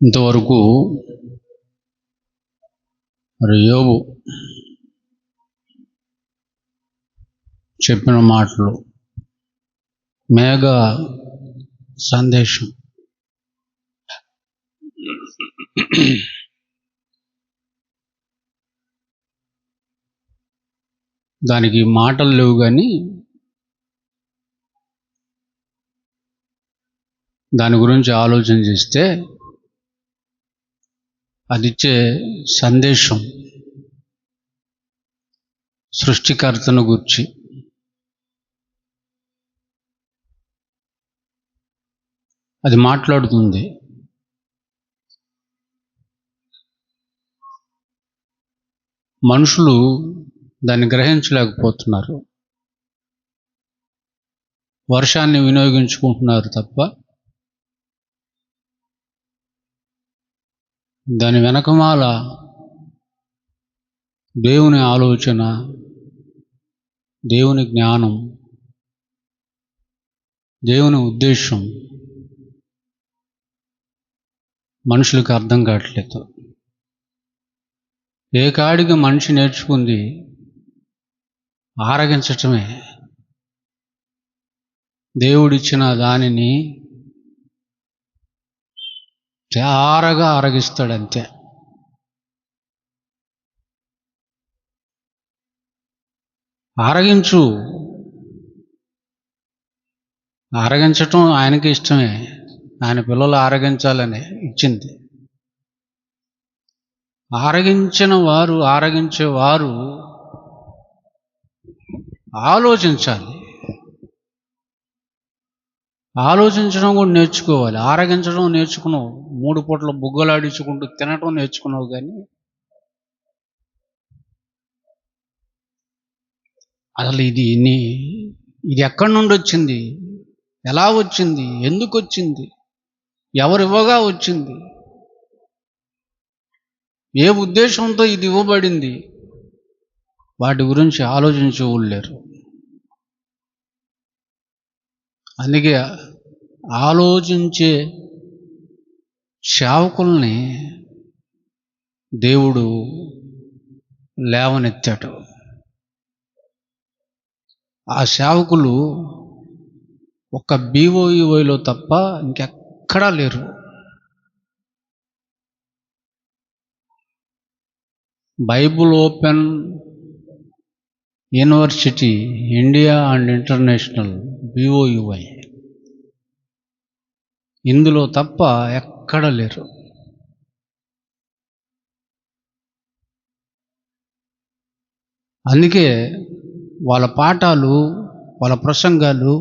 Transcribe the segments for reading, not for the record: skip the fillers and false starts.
ఇంతవరకు యోబు చెప్పిన మాటలు, మేఘ సందేశం, దానికి మాటలు లేవు, కానీ దాని గురించి ఆలోచన చేస్తే అది ఇచ్చే సందేశం సృష్టికర్తను గురించి. అది మాట్లాడుతుంది. మనుషులు దాన్ని గ్రహించలేకపోతున్నారు. వర్షాన్ని వినియోగించుకుంటున్నారు తప్ప దాని వెనకమాల దేవుని ఆలోచన, దేవుని జ్ఞానం, దేవుని ఉద్దేశం మనుషులకు అర్థం కావట్లేదు. ఏ కాడికి మనిషి నేర్చుకుంది ఆరగించటమే. దేవుడిచ్చిన దానిని తేరగా ఆరగిస్తాడంతే. ఆరగించు, ఆరగించటం ఆయనకి ఇష్టమే. ఆయన పిల్లలు ఆరగించాలని ఇచ్చింది. ఆరగించేవారు ఆలోచించాలి. ఆలోచించడం కూడా నేర్చుకోవాలి. ఆరగించడం నేర్చుకున్నావు, 3 పూట్ల బుగ్గలాడించుకుంటూ తినటం నేర్చుకున్నావు, కానీ అసలు ఇది ఎక్కడి నుండి వచ్చింది, ఎలా వచ్చింది, ఎందుకు వచ్చింది, ఎవరివ్వగా వచ్చింది, ఏ ఉద్దేశంతో ఇది ఇవ్వబడింది, వాటి గురించి ఆలోచించలేరు. అందుకే ఆలోచించే సేవకుల్ని దేవుడు లేవనెత్తాడు. ఆ సేవకులు ఒక్క BOEYలో తప్ప ఇంకెక్కడా లేరు. Bible open university India and international, BOUY, ఇందులో తప్ప ఎక్కడ లేరు. అందుకే వాళ్ళ పాఠాలు, వాళ్ళ ప్రసంగాలు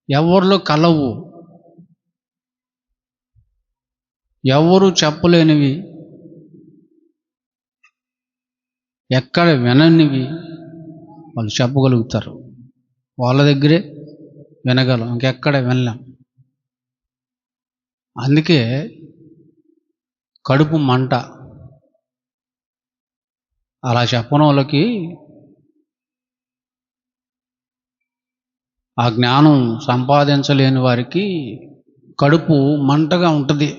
ఎవరిలో కలవు, ఎవరు చెప్పలేనివి, ఎక్కడ విననివి వాళ్ళు చెప్పగలుగుతారు. వాళ్ళ దగ్గరే వినగలం, ఇంకెక్కడ వినలేం. అందుకే కడుపు మంట. అలా చెప్పని వాళ్ళకి ఆ జ్ఞానం సంపాదించలేని వారికి కడుపు మంటగా ఉంటుంది.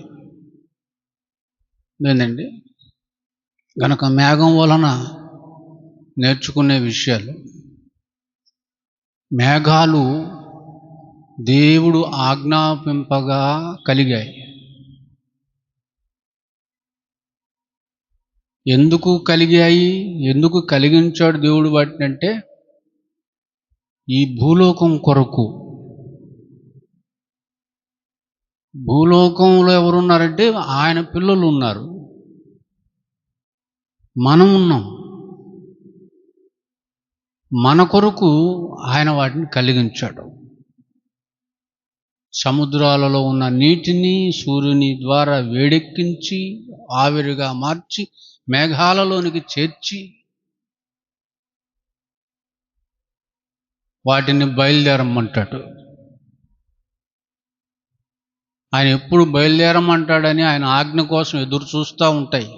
ఏంటండి గనక మేఘం వలన నేర్చుకునే విషయాలు, మేఘాలు దేవుడు ఆజ్ఞాపింపగా కలిగాయి. ఎందుకు కలిగాయి, ఎందుకు కలిగించాడు దేవుడు వాటినంటే, ఈ భూలోకం కొరకు. భూలోకంలో ఎవరున్నారంటే ఆయన పిల్లలు ఉన్నారు, మనం ఉన్నాం. మన కొరకు ఆయన వాటిని కలిగించాడు. సముద్రాలలో ఉన్న నీటిని సూర్యుని ద్వారా వేడెక్కించి ఆవిరిగా మార్చి మేఘాలలోనికి చేర్చి వాటిని బయలుదేరమంటాడు. ఆయన ఎప్పుడు బయలుదేరమంటాడని ఆయన ఆజ్ఞ కోసం ఎదురు చూస్తూ ఉంటాయి.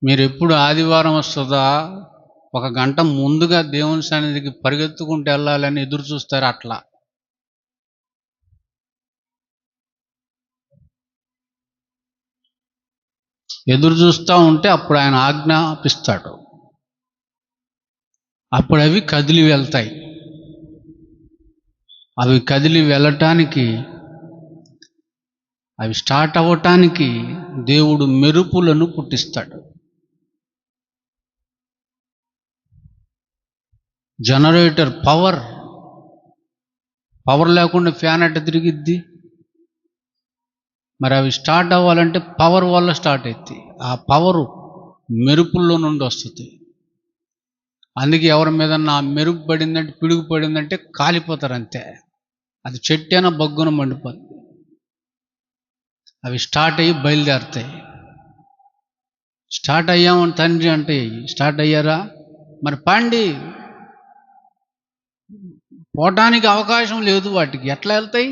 మీరు ఎప్పుడు ఆదివారం వస్తుందా, 1 గంట ముందుగా దేవుని సన్నిధికి పరిగెత్తుకుంటూ వెళ్ళాలని ఎదురు చూస్తారు. అట్లా ఎదురు చూస్తూ ఉంటే అప్పుడు ఆయన ఆజ్ఞాపిస్తాడు. అప్పుడు అవి కదిలి వెళ్తాయి. అవి కదిలి వెళ్ళటానికి, అవి స్టార్ట్ అవ్వటానికి దేవుడు మెరుపులను పుట్టిస్తాడు. జనరేటర్ పవర్ లేకుండా ఫ్యాన్ అట్ట తిరిగిద్ది. మరి అవి స్టార్ట్ అవ్వాలంటే పవర్ వల్ల స్టార్ట్ అవుతాయి. ఆ పవరు మెరుపుల్లో నుండి వస్తుంది. అందుకే ఎవరి మీద నా మెరుపు పడిందంటే, పిడుగు పడిందంటే కాలిపోతారు అంతే. అది చెట్టైనా బగ్గున మండిపోతుంది. అవి స్టార్ట్ అయ్యి బయలుదేరుతాయి. స్టార్ట్ అయ్యామని తండ్రి అంటే, స్టార్ట్ అయ్యారా మరి పండి పోవటానికి అవకాశం లేదు. వాటికి ఎట్లా వెళ్తాయి?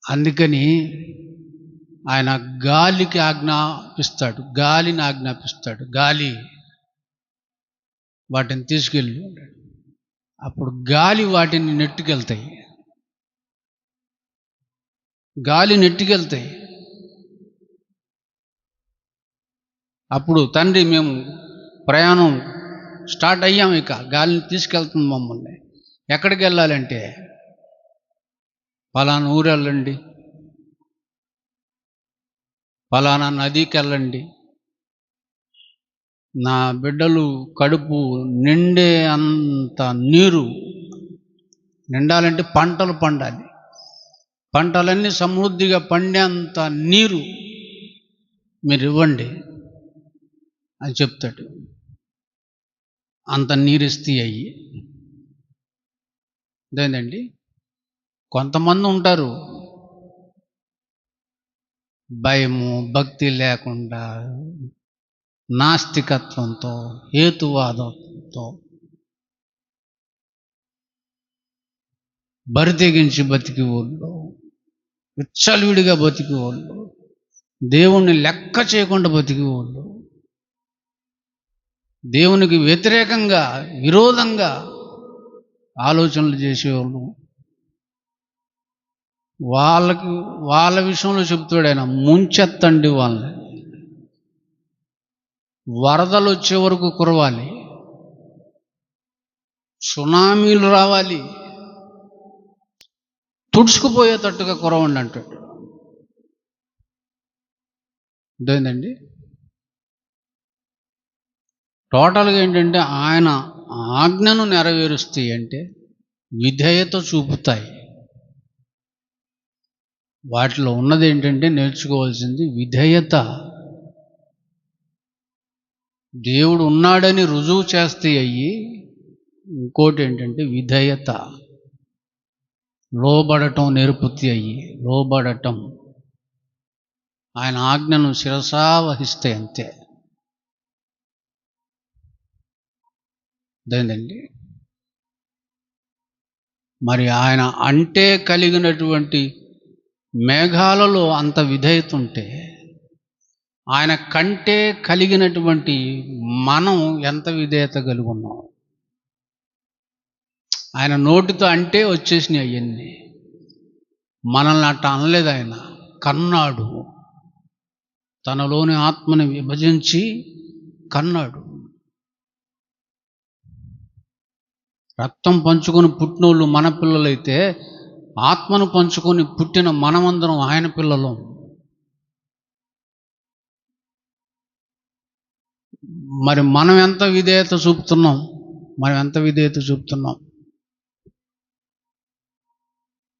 అందుకని ఆయన గాలిని ఆజ్ఞాపిస్తాడు. గాలి వాటిని తీసుకెళ్ళి, అప్పుడు గాలి వాటిని నెట్టుకెళ్తాయి. అప్పుడు తండ్రి మేము ప్రయాణం స్టార్ట్ అయ్యాం, ఇక గాలిని తీసుకెళ్తుంది మమ్మల్ని. ఎక్కడికి వెళ్ళాలంటే పలానా ఊరు వెళ్ళండి, పలానా నదికి వెళ్ళండి, నా బిడ్డలు కడుపు నిండే అంత నీరు నిండాలంటే పంటలు పండాలి, పంటలన్నీ సమృద్ధిగా పండేంత నీరు మీరు ఇవ్వండి అని చెప్తాడు. అంత నీరు ఇస్తే అయ్యి అదేంటండి. కొంతమంది ఉంటారు భయము, భక్తి లేకుండా, నాస్తికత్వంతో, హేతువాదంతో బరితెగించి బతికి వాళ్ళు, విచ్చలవిడిగా బతికి వాళ్ళు, దేవుణ్ణి లెక్క చేయకుండా బతికి వాళ్ళు, దేవునికి వ్యతిరేకంగా, విరోధంగా ఆలోచనలు చేసేవాళ్ళు, వాళ్ళ విషయంలో చెప్తాడు ఆయన, ముంచెత్తండి వాళ్ళని. వరదలు వచ్చే వరకు కురవాలి, సునామీలు రావాలి, తుడుచుకుపోయేటట్టుగా కురవండి అంటాడు. అదేంటండి. టోటల్గా ఏంటంటే ఆయన ఆజ్ఞను నెరవేరుస్తాయి అంటే విధేయత చూపుతాయి. వాటిలో ఉన్నది ఏంటంటే నేర్చుకోవాల్సింది విధేయత. దేవుడు ఉన్నాడని రుజువు చేస్తాయి అయ్యి. ఇంకోటి ఏంటంటే విధేయత, లోబడటం నేర్పుతాయి అయ్యి. లోబడటం, ఆయన ఆజ్ఞను శిరసా వహిస్తాయి అంతే. అదేంటండి. మరి ఆయన అంటే కలిగినటువంటి మేఘాలలో అంత విధేయత ఉంటే, ఆయన కంటే కలిగినటువంటి మనం ఎంత విధేయత కలిగి ఉన్నాం. ఆయన నోటితో అంటే వచ్చేసినాయి అవన్నీ. మనల్ని అట్ట అనలేదు ఆయన. కన్నాడు, తనలోని ఆత్మని విభజించి కన్నాడు. రక్తం పంచుకొని పుట్టినోళ్ళు మన పిల్లలైతే, ఆత్మను పంచుకొని పుట్టిన మనమందరం ఆయన పిల్లలం. మరి మనం ఎంత విధేయత చూపుతున్నాం?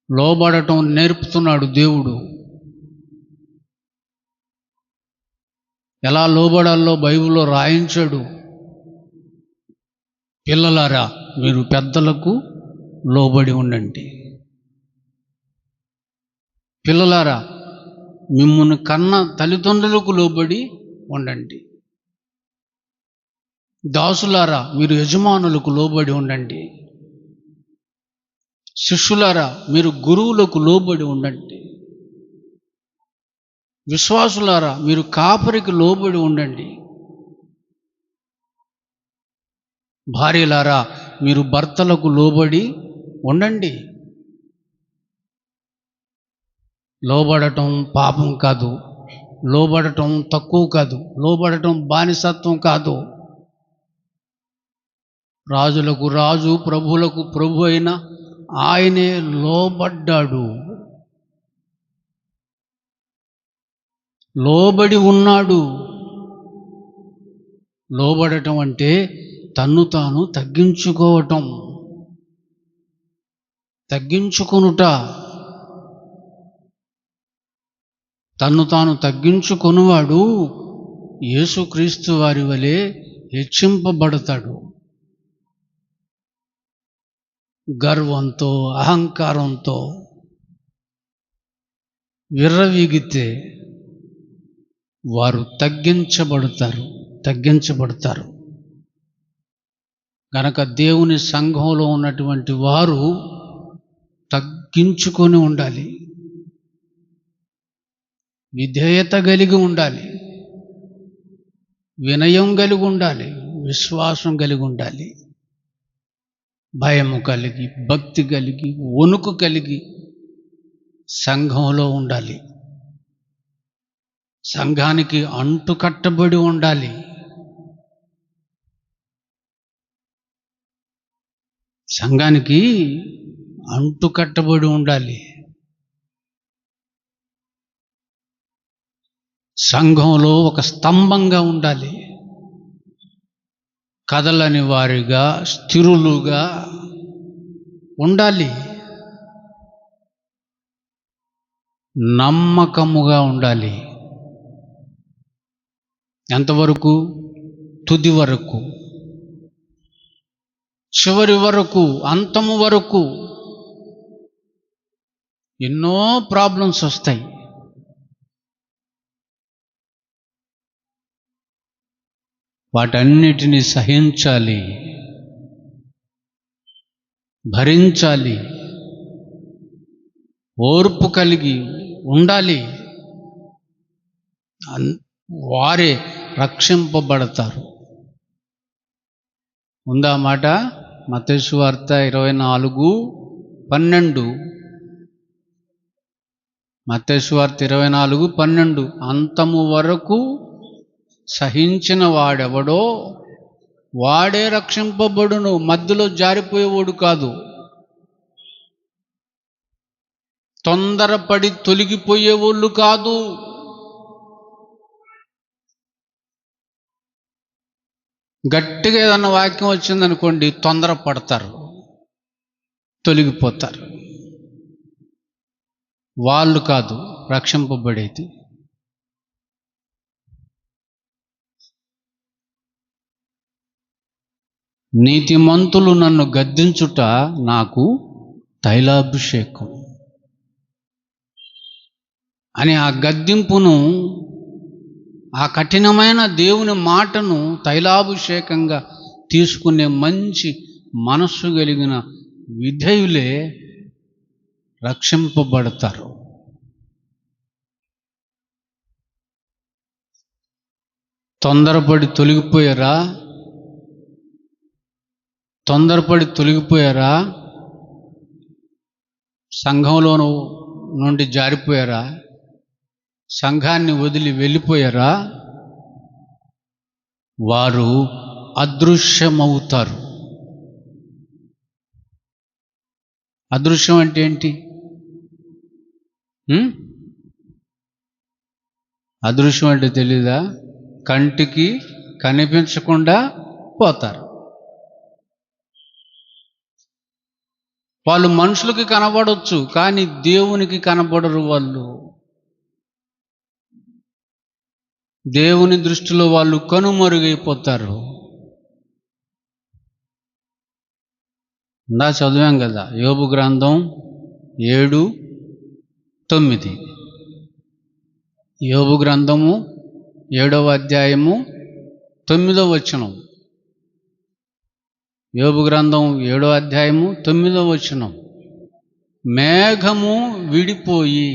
లోబడటం నేర్పుతున్నాడు దేవుడు. ఎలా లోబడాలో బైబిల్లో రాయించాడు. పిల్లలారా మీరు పెద్దలకు లోబడి ఉండండి. పిల్లలారా మిమ్మును కన్న తల్లిదండ్రులకు లోబడి ఉండండి. దాసులారా మీరు యజమానులకు లోబడి ఉండండి. శిష్యులారా మీరు గురువులకు లోబడి ఉండండి. విశ్వాసులారా మీరు కాపరికి లోబడి ఉండండి. భార్యలారా మీరు భర్తలకు లోబడి ఉండండి. లోబడటం పాపం కాదు, లోబడటం తక్కువ కాదు, లోబడటం బానిసత్వం కాదు. రాజులకు రాజు, ప్రభువులకు ప్రభు అయిన ఆయనే లోబడ్డాడు, లోబడి ఉన్నాడు. లోబడటం అంటే తన్ను తాను తగ్గించుకోవటం, తగ్గించుకొనుట. తన్ను తాను తగ్గించుకొనువాడు యేసుక్రీస్తు వారి వలె హెచ్చింపబడతాడు. గర్వంతో అహంకారంతో విర్రవీగితే వారు తగ్గించబడతారు. గనక దేవుని సంఘంలో ఉన్నటువంటి వారు తగ్గించుకొని ఉండాలి, విధేయత కలిగి ఉండాలి, వినయం కలిగి ఉండాలి, విశ్వాసం కలిగి ఉండాలి, భయము కలిగి, భక్తి కలిగి, వణుకు కలిగి సంఘంలో ఉండాలి. సంఘానికి అంటుకట్టబడి ఉండాలి. సంఘానికి అంటుకట్టబడి ఉండాలి. సంఘంలో ఒక స్తంభంగా ఉండాలి. కదలని వారిగా, స్థిరులుగా ఉండాలి. నమ్మకముగా ఉండాలి. ఎంతవరకు? తుది వరకు, చివరి వరకు, అంతము వరకు. ఎన్నో ప్రాబ్లమ్స్ వస్తాయి. వాటన్నిటినీ సహించాలి, భరించాలి, ఓర్పు కలిగి ఉండాలి. వారే రక్షింపబడతారు. ఉందా మాట? మత్తయి సువార్త 24:12. మత్తయి సువార్త 24:12. అంతము వరకు సహించిన వాడెవడో వాడే రక్షింపబడును, మధ్యలో జారిపోయేవాడు కాదు. తొందరపడి తొలగిపోయేవాళ్ళు కాదు. గట్టిగా ఏదన్నా వాక్యం వచ్చిందనుకోండి, తొందరపడతారు, తొలగిపోతారు. వాళ్ళు కాదు రక్షింపబడేది. నీతిమంతులు నన్ను గద్దించుట నాకు తైలాభిషేకం అని ఆ గద్దింపును, ఆ కఠినమైన దేవుని మాటను తైలాభిషేకంగా తీసుకునే మంచి మనస్సు కలిగిన విధేయులే రక్షింపబడతారు. తొందరపడి తొలగిపోయారా? సంఘంలో నుండి జారిపోయారా? సంఘాన్ని వదిలి వెళ్ళిపోయారా? వారు అదృశ్యమవుతారు. అదృశ్యం అంటే ఏంటి? అదృశ్యం అంటే తెలీదా? కంటికి కనిపించకుండా పోతారు. వాళ్ళు మనుషులకి కనబడవచ్చు, కానీ దేవునికి కనబడరు. వాళ్ళు దేవుని దృష్టిలో వాళ్ళు కనుమరుగైపోతారు. ఇందా చదివాం కదా, యోబు గ్రంథం 7:9. యోబు గ్రంథము 7వ అధ్యాయము 9వ వచనం. యోబు గ్రంథం 7వ అధ్యాయము 9వ వచనం. మేఘము విడిపోయి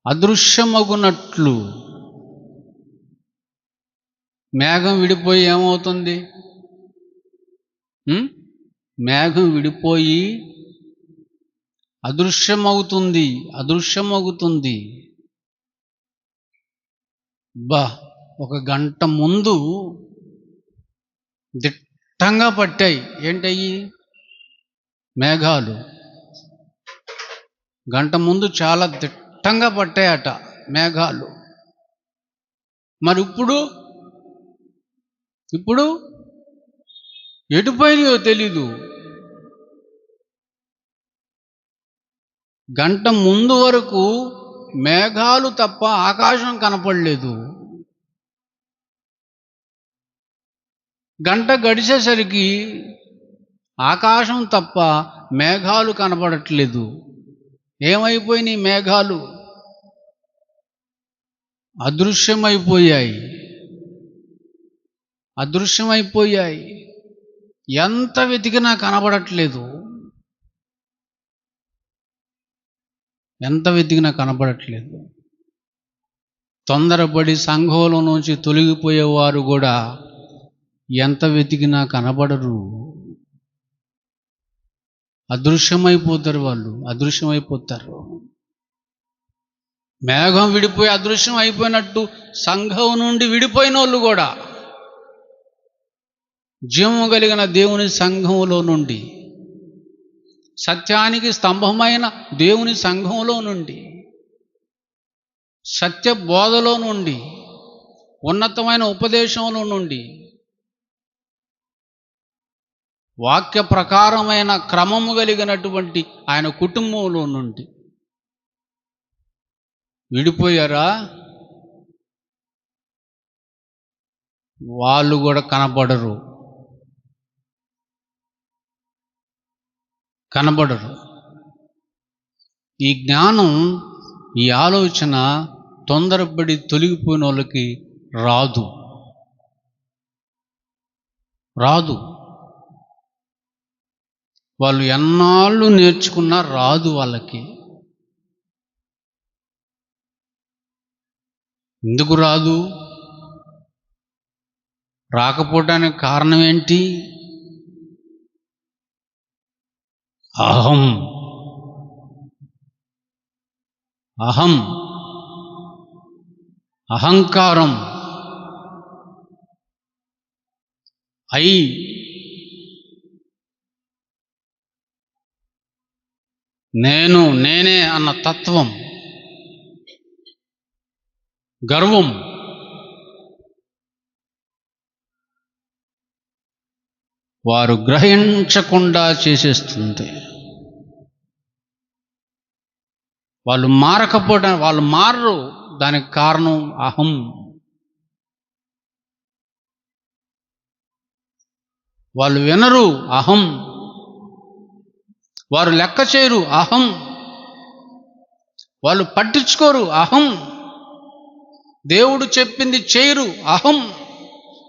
అదృశ్యమగునట్లు మేఘం విడిపోయి ఏమవుతుంది? మేఘం విడిపోయి అదృశ్యమవుతుంది. ఒక గంట ముందు దిట్టంగా పట్టాయి. ఏంటయ్యి? మేఘాలు గంట ముందు చాలా దిట్టంగా పట్టాయట మేఘాలు. మరి ఇప్పుడు ఎటుపోయినాయో తెలీదు. గంట ముందు వరకు మేఘాలు తప్ప ఆకాశం కనపడలేదు. గంట గడిచేసరికి ఆకాశం తప్ప మేఘాలు కనపడట్లేదు. ఏమైపోయినాయి? మేఘాలు అదృశ్యమైపోయాయి. ఎంత వెతికినా కనపడట్లేదు. తొందరపడి సంఘంలో నుంచి తొలగిపోయేవారు కూడా ఎంత వెతికినా కనబడరు. అదృశ్యమైపోతారు. మేఘం విడిపోయి అదృశ్యం అయిపోయినట్టు సంఘం నుండి విడిపోయిన వాళ్ళు కూడా జీవము కలిగిన దేవుని సంఘంలో నుండి, సత్యానికి స్తంభమైన దేవుని సంఘంలో నుండి, సత్య బోధలో నుండి, ఉన్నతమైన ఉపదేశంలో నుండి, వాక్య ప్రకారమైన క్రమము కలిగినటువంటి ఆయన కుటుంబంలో నుండి విడిపోయారా? వాళ్ళు కూడా కనబడరు. ఈ జ్ఞానం, ఈ ఆలోచన తొందరపడి తొలగిపోయిన వాళ్ళకి రాదు. వాళ్ళు ఎన్నాళ్ళు నేర్చుకున్నా రాదు వాళ్ళకి. ఎందుకు రాదు? రాకపోవడానికి కారణం ఏంటి? అహంకారం. నేనే అన్న తత్వం, గర్వం. వారు గ్రహించకుండా చేసేస్తుంది. వాళ్ళు మారకపోవడానికి, వాళ్ళు మారరు. దానికి కారణం అహం. వాళ్ళు వినరు, అహం. వారు లెక్క చేయరు, అహం. వాళ్ళు పట్టించుకోరు, అహం. దేవుడు చెప్పింది చేయరు, అహం.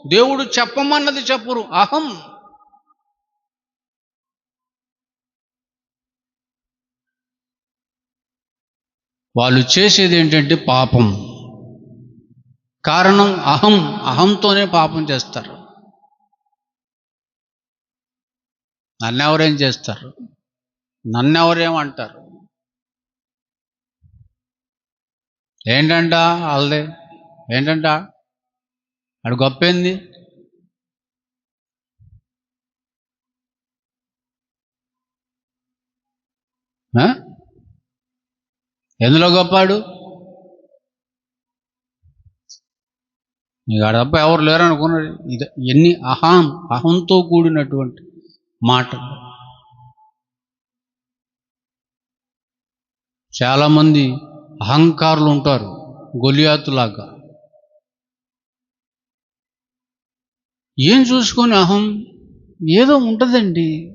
దేవుడు చెప్పమన్నది చెప్పరు, అహం. వాళ్ళు చేసేది ఏంటంటే పాపం. కారణం అహం. అహంతోనే పాపం చేస్తారు. నన్నెవరేం చేస్తారు? నన్నెవరేమంటారు? ఏంటంట వాళ్ళదే? ఏంటంట ఆడు గొప్పేంది? ఎందులో గొప్పాడు? నీకు ఆడ తప్ప ఎవరు లేరు అనుకున్నాడు. ఎన్ని అహంతో కూడినటువంటి మాటలు. చాలామంది అహంకారులు ఉంటారు, గొలియాతులాగా. ఏం చూసుకొని అహం? ఏదో ఉంటుందండి,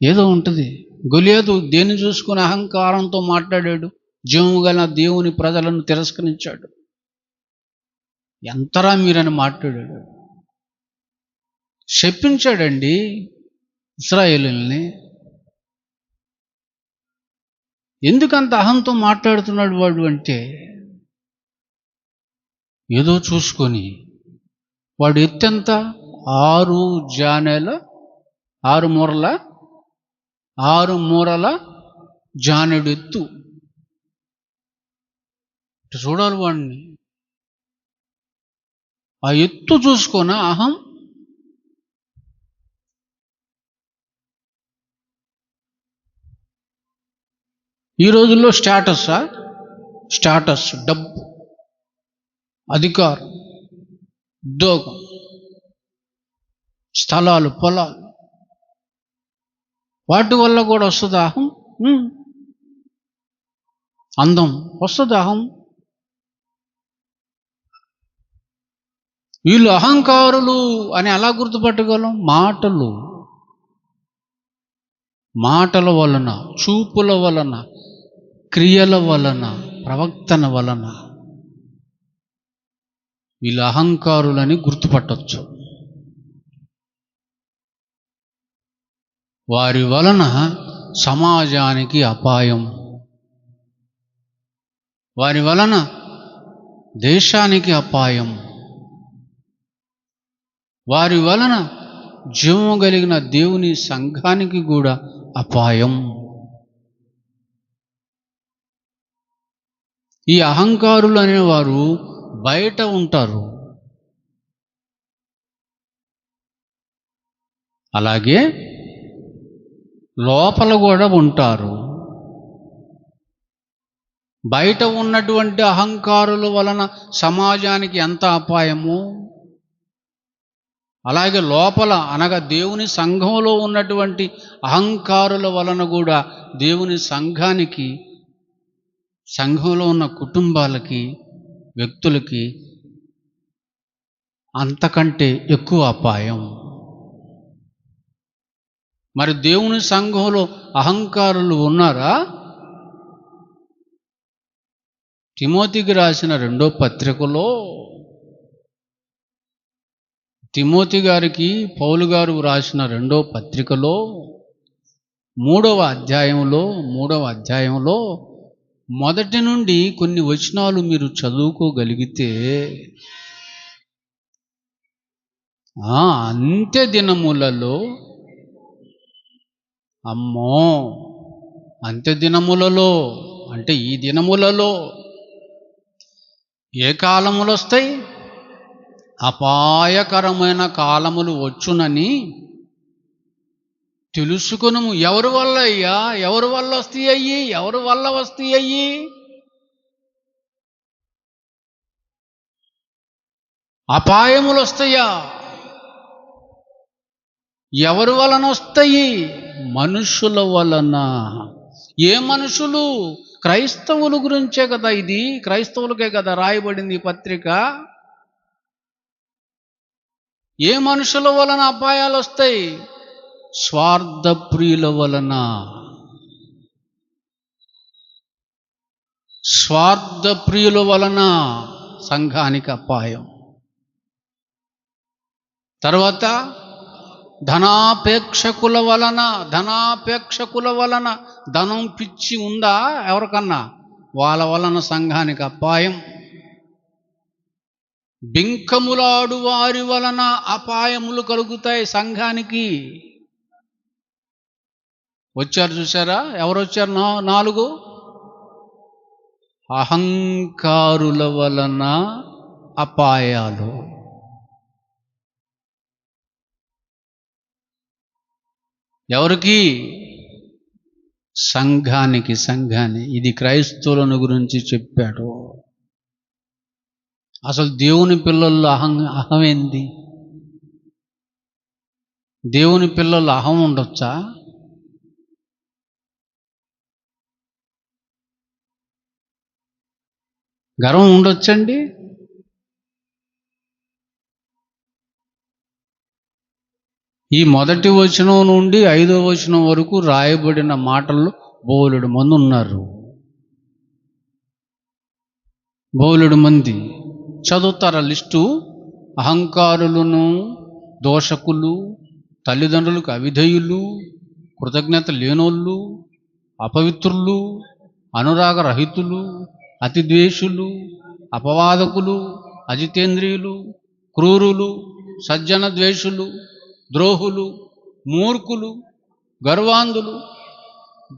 ఏదో ఉంటుంది. గొలియాతు దేన్ని చూసుకొని అహంకారంతో మాట్లాడాడు? జీవము గల దేవుని ప్రజలను తిరస్కరించాడు. ఎంతరా మీరని మాట్లాడాడు. శపించాడండి ఇశ్రాయేలుల్ని. ఎందుకంత అహంతో మాట్లాడుతున్నాడు వాడు అంటే, ఏదో చూసుకొని వాడు ఎత్తెంత 6 జానెల 6 మూరల జానెడు ఎత్తు. చూడాలి వాడిని. ఆ ఎత్తు చూసుకొని అహం. ఈ రోజుల్లో స్టాటస్, డబ్బు, అధికారం, ఉద్యోగం, స్థలాలు, పొలాలు, వాటి వల్ల కూడా వస్తుంది అహం. అందం వస్తుంది అహం. వీళ్ళు అహంకారులు అని ఎలా గుర్తుపట్టగలం? మాటల వలన, చూపుల వలన, క్రియల వలన, ప్రవర్తన వలన వీళ్ళు అహంకారులని గుర్తుపట్టవచ్చు. వారి వలన సమాజానికి అపాయం, వారి వలన దేశానికి అపాయం, వారి వలన జీవము కలిగిన దేవుని సంఘానికి కూడా అపాయం. ఈ అహంకారులు అనేవారు బయట ఉంటారు, అలాగే లోపల కూడా ఉంటారు. బయట ఉన్నటువంటి అహంకారుల వలన సమాజానికి ఎంత అపాయమో, అలాగే లోపల అనగా దేవుని సంఘంలో ఉన్నటువంటి అహంకారుల వలన కూడా దేవుని సంఘానికి, సంఘంలో ఉన్న కుటుంబాలకి, వ్యక్తులకి అంతకంటే ఎక్కువ అపాయం. మరి దేవుని సంఘంలో అహంకారులు ఉన్నారా? తిమోతికి రాసిన 2వ పత్రికలో, తిమోతి గారికి పౌలు గారు రాసిన 2వ పత్రికలో 3వ అధ్యాయంలో మొదటి నుండి కొన్ని వచనాలు మీరు చదువుకోగలిగితే, అంత్య దినములలో, అంత్య దినములలో అంటే ఈ దినములలో ఏ కాలములు వస్తాయి? అపాయకరమైన కాలములు వచ్చునని తెలుసుకును. ఎవరి వల్ల అయ్యా? ఎవరి వల్ల వస్తాయి? ఎవరి వల్ల వస్తాయి? అపాయములు వస్తాయా? ఎవరి వలన వస్తాయి? మనుషుల వలన. ఏ మనుషులు? క్రైస్తవుల గురించే కదా ఇది, క్రైస్తవులకే కదా రాయబడింది ఈ పత్రిక. ఏ మనుషుల వలన అపాయాలు వస్తాయి? స్వార్థప్రియుల వలన. స్వార్థప్రియుల వలన సంఘానికి అపాయం. తర్వాత ధనాపేక్షకుల వలన. ధనం పిచ్చి ఉందా ఎవరికన్నా? వాళ్ళ వలన సంఘానికి అపాయం. బింకములాడు వారి వలన అపాయములు కలుగుతాయి సంఘానికి. వచ్చారు చూసారా? ఎవరు వచ్చారు? 4 అహంకారుల వలన అపాయాలు. ఎవరికి? సంఘానికి. ఇది క్రైస్తవులను గురించి చెప్పాడు. అసలు దేవుని పిల్లల్లో అహమేంది? దేవుని పిల్లల్లో అహం ఉండొచ్చా? గర్వం ఉండొచ్చండి? ఈ మొదటి వచనం నుండి 5వ వచనం వరకు రాయబడిన మాటల్లో బోలెడు మంది ఉన్నారు. బోలెడు మంది చదువుతారా లిస్టు? అహంకారులను, దోషకులు, తల్లిదండ్రులకు అవిధేయులు, కృతజ్ఞత లేనోళ్ళు, అపవిత్రులు, అనురాగరహితులు, అతిద్వేషులు, అపవాదకులు, అజితేంద్రియులు, క్రూరులు, సజ్జన ద్వేషులు, ద్రోహులు, మూర్ఖులు, గర్వాంధులు,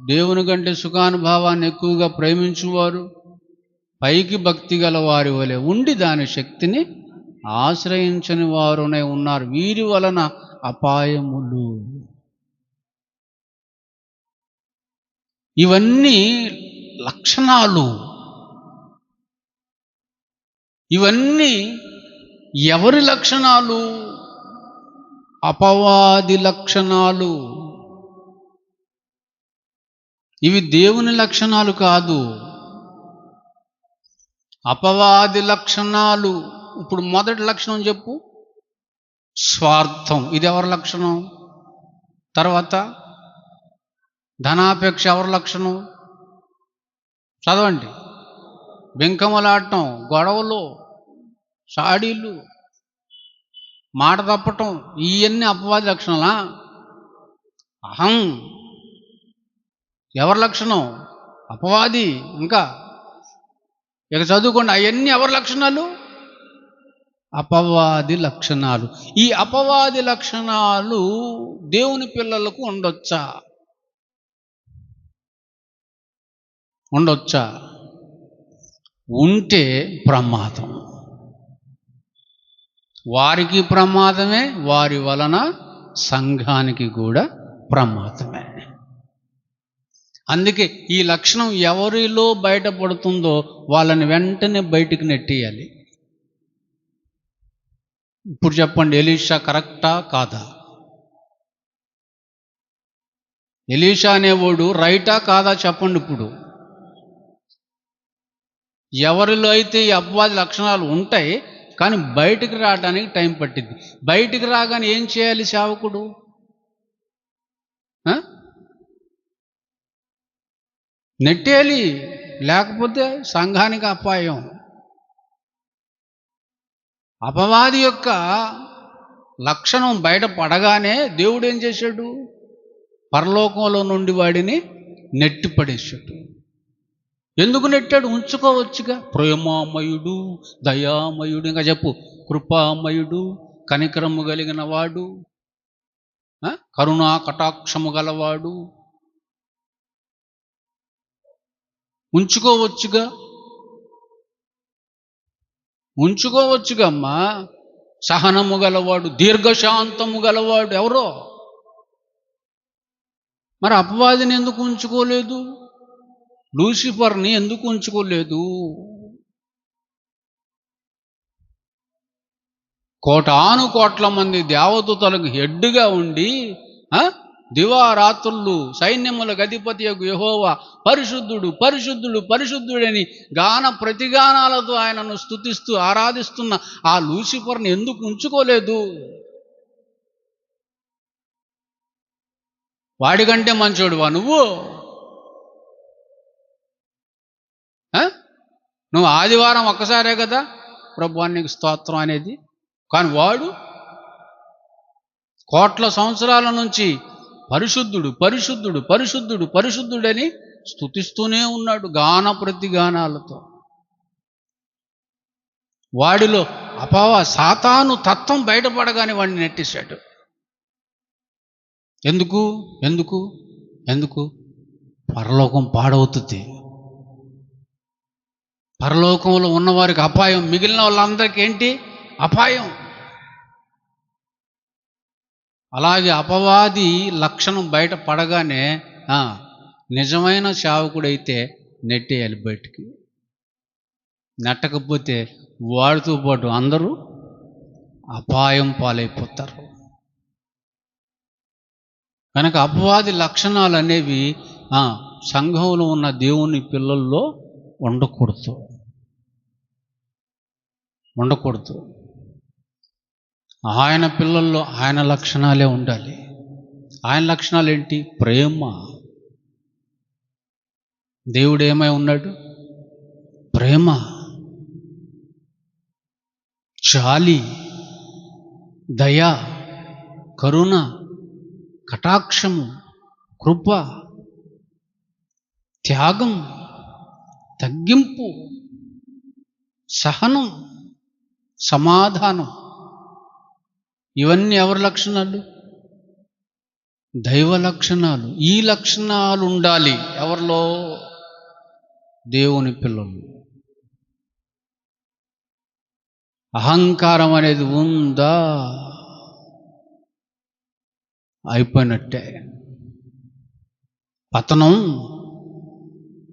దేవుని కంటే సుఖానుభావాన్ని ఎక్కువగా ప్రేమించువారు, పైకి భక్తి గల వారి వలె ఉండి దాని శక్తిని ఆశ్రయించని వారునే ఉన్నారు. వీరి వలన అపాయములు. ఇవన్నీ లక్షణాలు. ఇవన్నీ ఎవరి లక్షణాలు? అపవాది లక్షణాలు. ఇవి దేవుని లక్షణాలు కాదు, అపవాది లక్షణాలు. ఇప్పుడు మొదటి లక్షణం చెప్పు, స్వార్థం. ఇది ఎవరి లక్షణం? తర్వాత ధనాపేక్ష ఎవరి లక్షణం? చదవండి. బెంకమలాడటం, గొడవలు, సాడీలు, మాట తప్పటం, ఇవన్నీ అపవాది లక్షణాలా? అహం ఎవరి లక్షణం? అపవాది. ఇంకా ఇక చదువుకోండి, అవన్నీ ఎవరి లక్షణాలు? అపవాది లక్షణాలు. ఈ అపవాది లక్షణాలు దేవుని పిల్లలకు ఉండొచ్చా? ఉండొచ్చా? ఉంటే ప్రమాదం. వారికి ప్రమాదమే, వారి వలన సంఘానికి కూడా ప్రమాదమే. అందుకే ఈ లక్షణం ఎవరిలో బయటపడుతుందో వాళ్ళని వెంటనే బయటికి నెట్టేయాలి. ఇప్పుడు చెప్పండి, ఎలీషా కరెక్టా కాదా? ఎలీషా అనేవాడు రైటా కాదా చెప్పండి. ఇప్పుడు ఎవరిలో అయితే ఈ అపవాది లక్షణాలు ఉంటాయి, కానీ బయటికి రావడానికి టైం పట్టింది. బయటికి రాగానే ఏం చేయాలి సేవకుడు? నెట్టేయాలి, లేకపోతే సంఘానికి అపాయం. అపవాది యొక్క లక్షణం బయట పడగానే దేవుడు ఏం చేశాడు? పరలోకంలో నుండి వాడిని నెట్టి పడేశాడు. ఎందుకు నెట్టాడు? ఉంచుకోవచ్చుగా. ప్రేమామయుడు, దయామయుడు, ఇంకా చెప్పు, కృపామయుడు, కనికరము కలిగిన వాడు, కరుణా కటాక్షము గలవాడు, ఉంచుకోవచ్చుగా. ఉంచుకోవచ్చుగా అమ్మా. సహనము గలవాడు, దీర్ఘశాంతము గలవాడు ఎవరో. మరి అపవాదిని ఎందుకు ఉంచుకోలేదు? లూసిఫర్ని ఎందుకు ఉంచుకోలేదు? కోటాను కోట్ల మంది దేవదూతలకు హెడ్డుగా ఉండి దివారాత్రులు సైన్యములకు అధిపతియగు యెహోవా పరిశుద్ధుడు, పరిశుద్ధుడు, పరిశుద్ధుడని గాన ప్రతిగానాలతో ఆయనను స్తుతిస్తూ ఆరాధిస్తున్న ఆ లూసిఫర్ని ఎందుకు ఉంచుకోలేదు? వాడికంటే మంచోడువా నువ్వు? నువ్వు ఆదివారం ఒక్కసారే కదా ప్రభువానికి స్తోత్రం అనేది, కానీ వాడు కోట్ల సంవత్సరాల నుంచి పరిశుద్ధుడు, పరిశుద్ధుడు, పరిశుద్ధుడు, పరిశుద్ధుడని స్తుతిస్తూనే ఉన్నాడు గాన ప్రతిగానాలతో. వాడిలో సాతాను తత్వం బయటపడగానే వాడిని నెట్టేశాడు. ఎందుకు? ఎందుకు? ఎందుకు? పరలోకం పాడవుతుంది. పరలోకంలో ఉన్నవారికి అపాయం, మిగిలిన వాళ్ళందరికీ ఏంటి? అపాయం. అలాగే అపవాది లక్షణం బయట పడగానే నిజమైన సేవకుడైతే నెట్టేయాలి బయటికి. నెట్టకపోతే వాడితో పాటు అందరూ అపాయం పాలైపోతారు. కనుక అపవాది లక్షణాలు అనేవి సంఘంలో ఉన్న దేవుని పిల్లల్లో ఉండకూడదు. ఉండకూడదు. ఆయన పిల్లల్లో ఆయన లక్షణాలే ఉండాలి. ఆయన లక్షణాలు ఏంటి? ప్రేమ. దేవుడు ఏమై ఉన్నాడు? ప్రేమ, జాలి, దయ, కరుణ, కటాక్షము, కృప, త్యాగం, తగ్గింపు, సహనం, సమాధానం. ఇవన్నీ ఎవరి లక్షణాలు? దైవ లక్షణాలు. ఈ లక్షణాలు ఉండాలి ఎవరిలో? దేవుని పిల్లలు. అహంకారం అనేది ఉందా? అయిపోయినట్టే. పతనం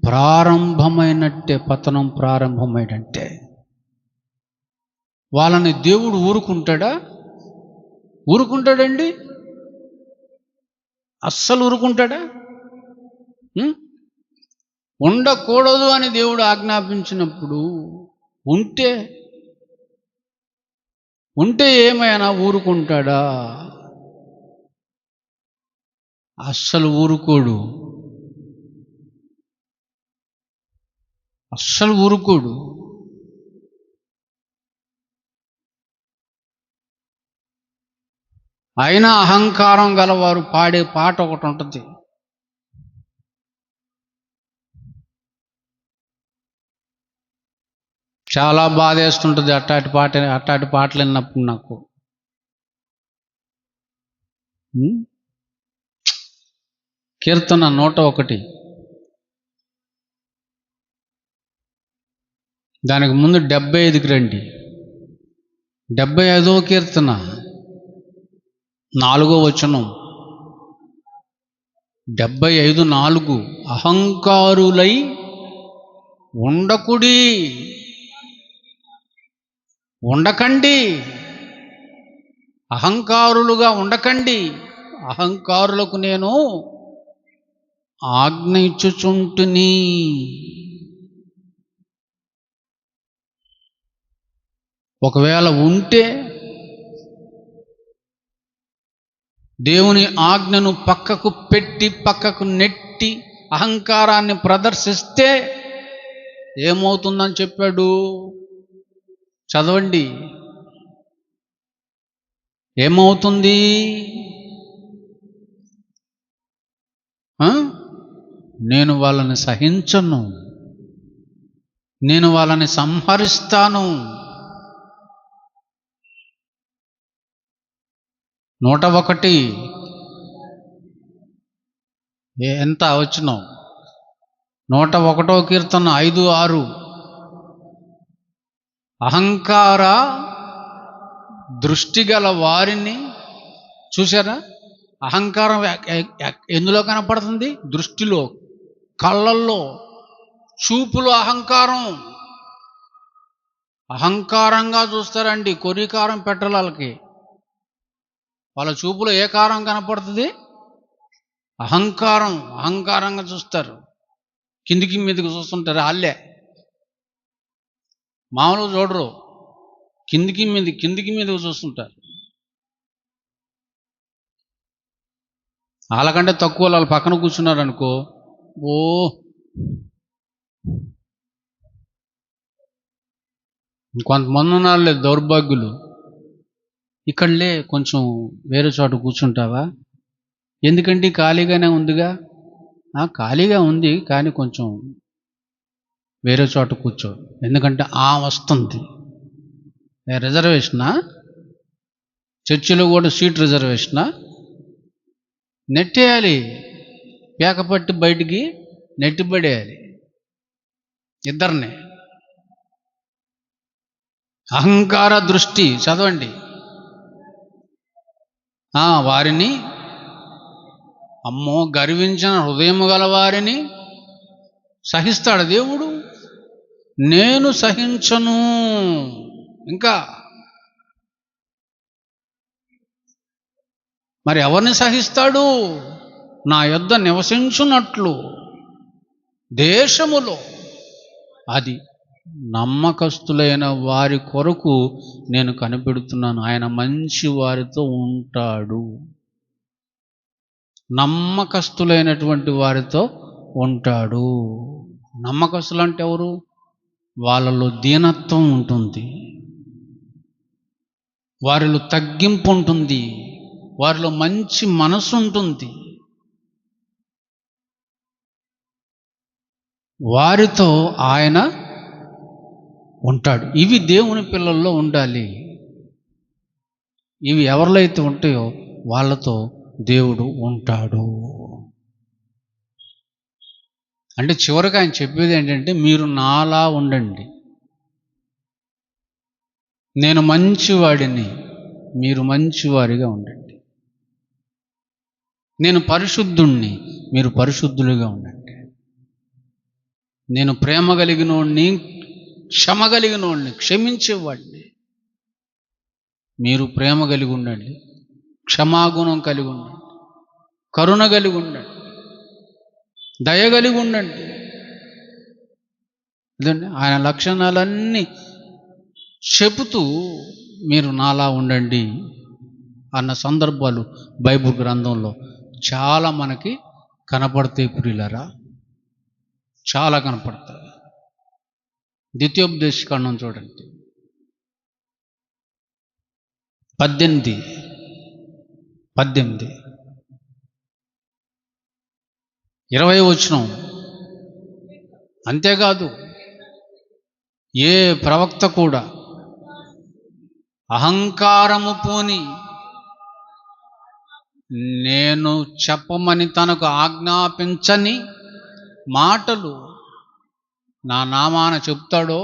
ప్రారంభమైనట్టే. పతనం ప్రారంభమైనట్టే. వాళ్ళని దేవుడు ఊరుకుంటాడా? ఊరుకుంటాడండి? అస్సలు ఊరుకుంటాడా? ఉండకూడదు అని దేవుడు ఆజ్ఞాపించినప్పుడు ఉంటే ఏమైనా ఊరుకుంటాడా? అస్సలు ఊరుకోడు. అస్సలు ఊరుకోడు. అయినా అహంకారం గలవారు పాడే పాట ఒకటి ఉంటుంది. చాలా బాధేస్తుంటుంది అట్టాటి పాటలు విన్నప్పుడు నాకు. కీర్తన 101, దానికి ముందు 75కి రండి. 75వ కీర్తన 4వ వచనం. 75:4 అహంకారులై ఉండకండి. అహంకారులుగా ఉండకండి. అహంకారులకు నేను ఆజ్ఞ ఇచ్చుచుంటిని. ఒకవేళ ఉంటే దేవుని ఆజ్ఞను పక్కకు పెట్టి పక్కకు నెట్టి అహంకారాన్ని ప్రదర్శిస్తే ఏమవుతుందని చెప్పాడు? చదవండి. ఏమవుతుంది? నేను వాళ్ళని సహించను, నేను వాళ్ళని సంహరిస్తాను. 101 ఎంత వచ్చినాం? 101వ కీర్తన 5-6 అహంకార దృష్టి గల వారిని చూసారా? అహంకారం ఎందులో కనపడుతుంది? దృష్టిలో, కళ్ళల్లో, చూపులో అహంకారం. అహంకారంగా చూస్తారండి. కొరికారం పెట్టాలి వాళ్ళకి. వాళ్ళ చూపులో ఏ కారం కనపడుతుంది? అహంకారంగా చూస్తారు. కిందికి మీదకి చూస్తుంటారు. వాళ్ళే మామూలుగా చూడరు. కిందికి మీదకి చూస్తుంటారు. వాళ్ళకంటే తక్కువ వాళ్ళు పక్కన కూర్చున్నారు అనుకో, కొంతమంది ఉన్నారు దౌర్భాగ్యులు. ఇక్కడలే కొంచెం వేరే చోట కూర్చుంటావా? ఎందుకంటే ఖాళీగానే ఉందిగా. ఖాళీగా ఉంది కానీ కొంచెం వేరే చోట కూర్చో. ఎందుకంటే వస్తుంది. రిజర్వేషనా? చర్చిలో కూడా సీట్ రిజర్వేషనా? నెట్టేయాలి. పేకపట్టి బయటికి నెట్టిపడేయాలి ఇద్దరిని. అహంకార దృష్టి. చదవండి. వారిని గర్వించిన హృదయము గల వారిని సహిస్తాడు దేవుడు. నేను సహించను. ఇంకా మరి ఎవరిని సహిస్తాడు? నా యొద్ద నివసించున్నట్లు దేశములో. అది నమ్మకస్తులైన వారి కొరకు నేను కనిపెడుతున్నాను. ఆయన మంచి వారితో ఉంటాడు. నమ్మకస్తులైనటువంటి వారితో ఉంటాడు. నమ్మకస్తులు అంటే ఎవరు? వాళ్ళలో దీనత్వం ఉంటుంది, వారిలో తగ్గింపు ఉంటుంది, వారిలో మంచి మనసు ఉంటుంది. వారితో ఆయన ఉంటాడు. ఇవి దేవుని పిల్లల్లో ఉండాలి. ఇవి ఎవరిలో అయితే ఉంటాయో వాళ్ళతో దేవుడు ఉంటాడు. అంటే చివరికి ఆయన చెప్పేది ఏంటంటే, మీరు నాలా ఉండండి, నేను మంచివాడిని, మీరు మంచివారిగా ఉండండి. నేను పరిశుద్ధుణ్ణి, మీరు పరిశుద్ధులుగా ఉండండి. నేను ప్రేమ కలిగినోడిని, క్షమ కలిగినోడిని, క్షమించేవాడిని, మీరు ప్రేమ కలిగి ఉండండి, క్షమాగుణం కలిగి ఉండండి, కరుణ కలిగి ఉండండి, దయ కలిగి ఉండండి. ఇదండి ఆయన లక్షణాలన్నీ చెబుతూ మీరు నాలా ఉండండి అన్న సందర్భాలు బైబిల్ గ్రంథంలో చాలా మనకి కనపడతాయి ప్రియులారా, చాలా కనపడతాయి. ద్వితీయోపదేశకాండం చూడండి, 18 20 వచనం. అంతేకాదు, ఏ ప్రవక్త కూడా అహంకారము పూని నేను చెప్పమని తనకు ఆజ్ఞాపించని మాటలు నా నామాన చెప్తాడో,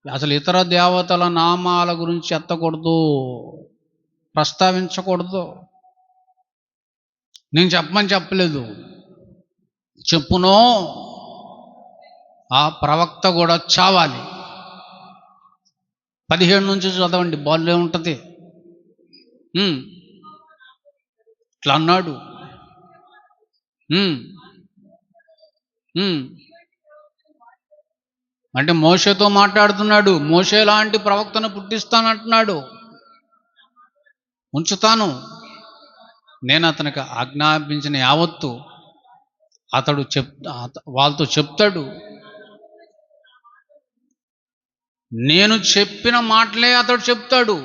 అసలు ఇతర దేవతల నామాల గురించి ఎత్తకూడదు, ప్రస్తావించకూడదు. నేను చెప్పమని చెప్పలేదు, చెప్పునో ఆ ప్రవక్త కూడా చావాలి. 17 నుంచి చదవండి, బాల్లో ఉంటుంది. ఇట్లా అన్నాడు. అంటే మోషేతో మాట్లాడుతున్నాడు. మోషే లాంటి ప్రవక్తను పుట్టిస్తానంటున్నాడు, ఉంచుతాను. నేను అతనికి ఆజ్ఞాపించిన యావత్తు అతడు వాళ్ళతో చెప్తాడు. నేను చెప్పిన మాటలే అతడు చెప్తాడు.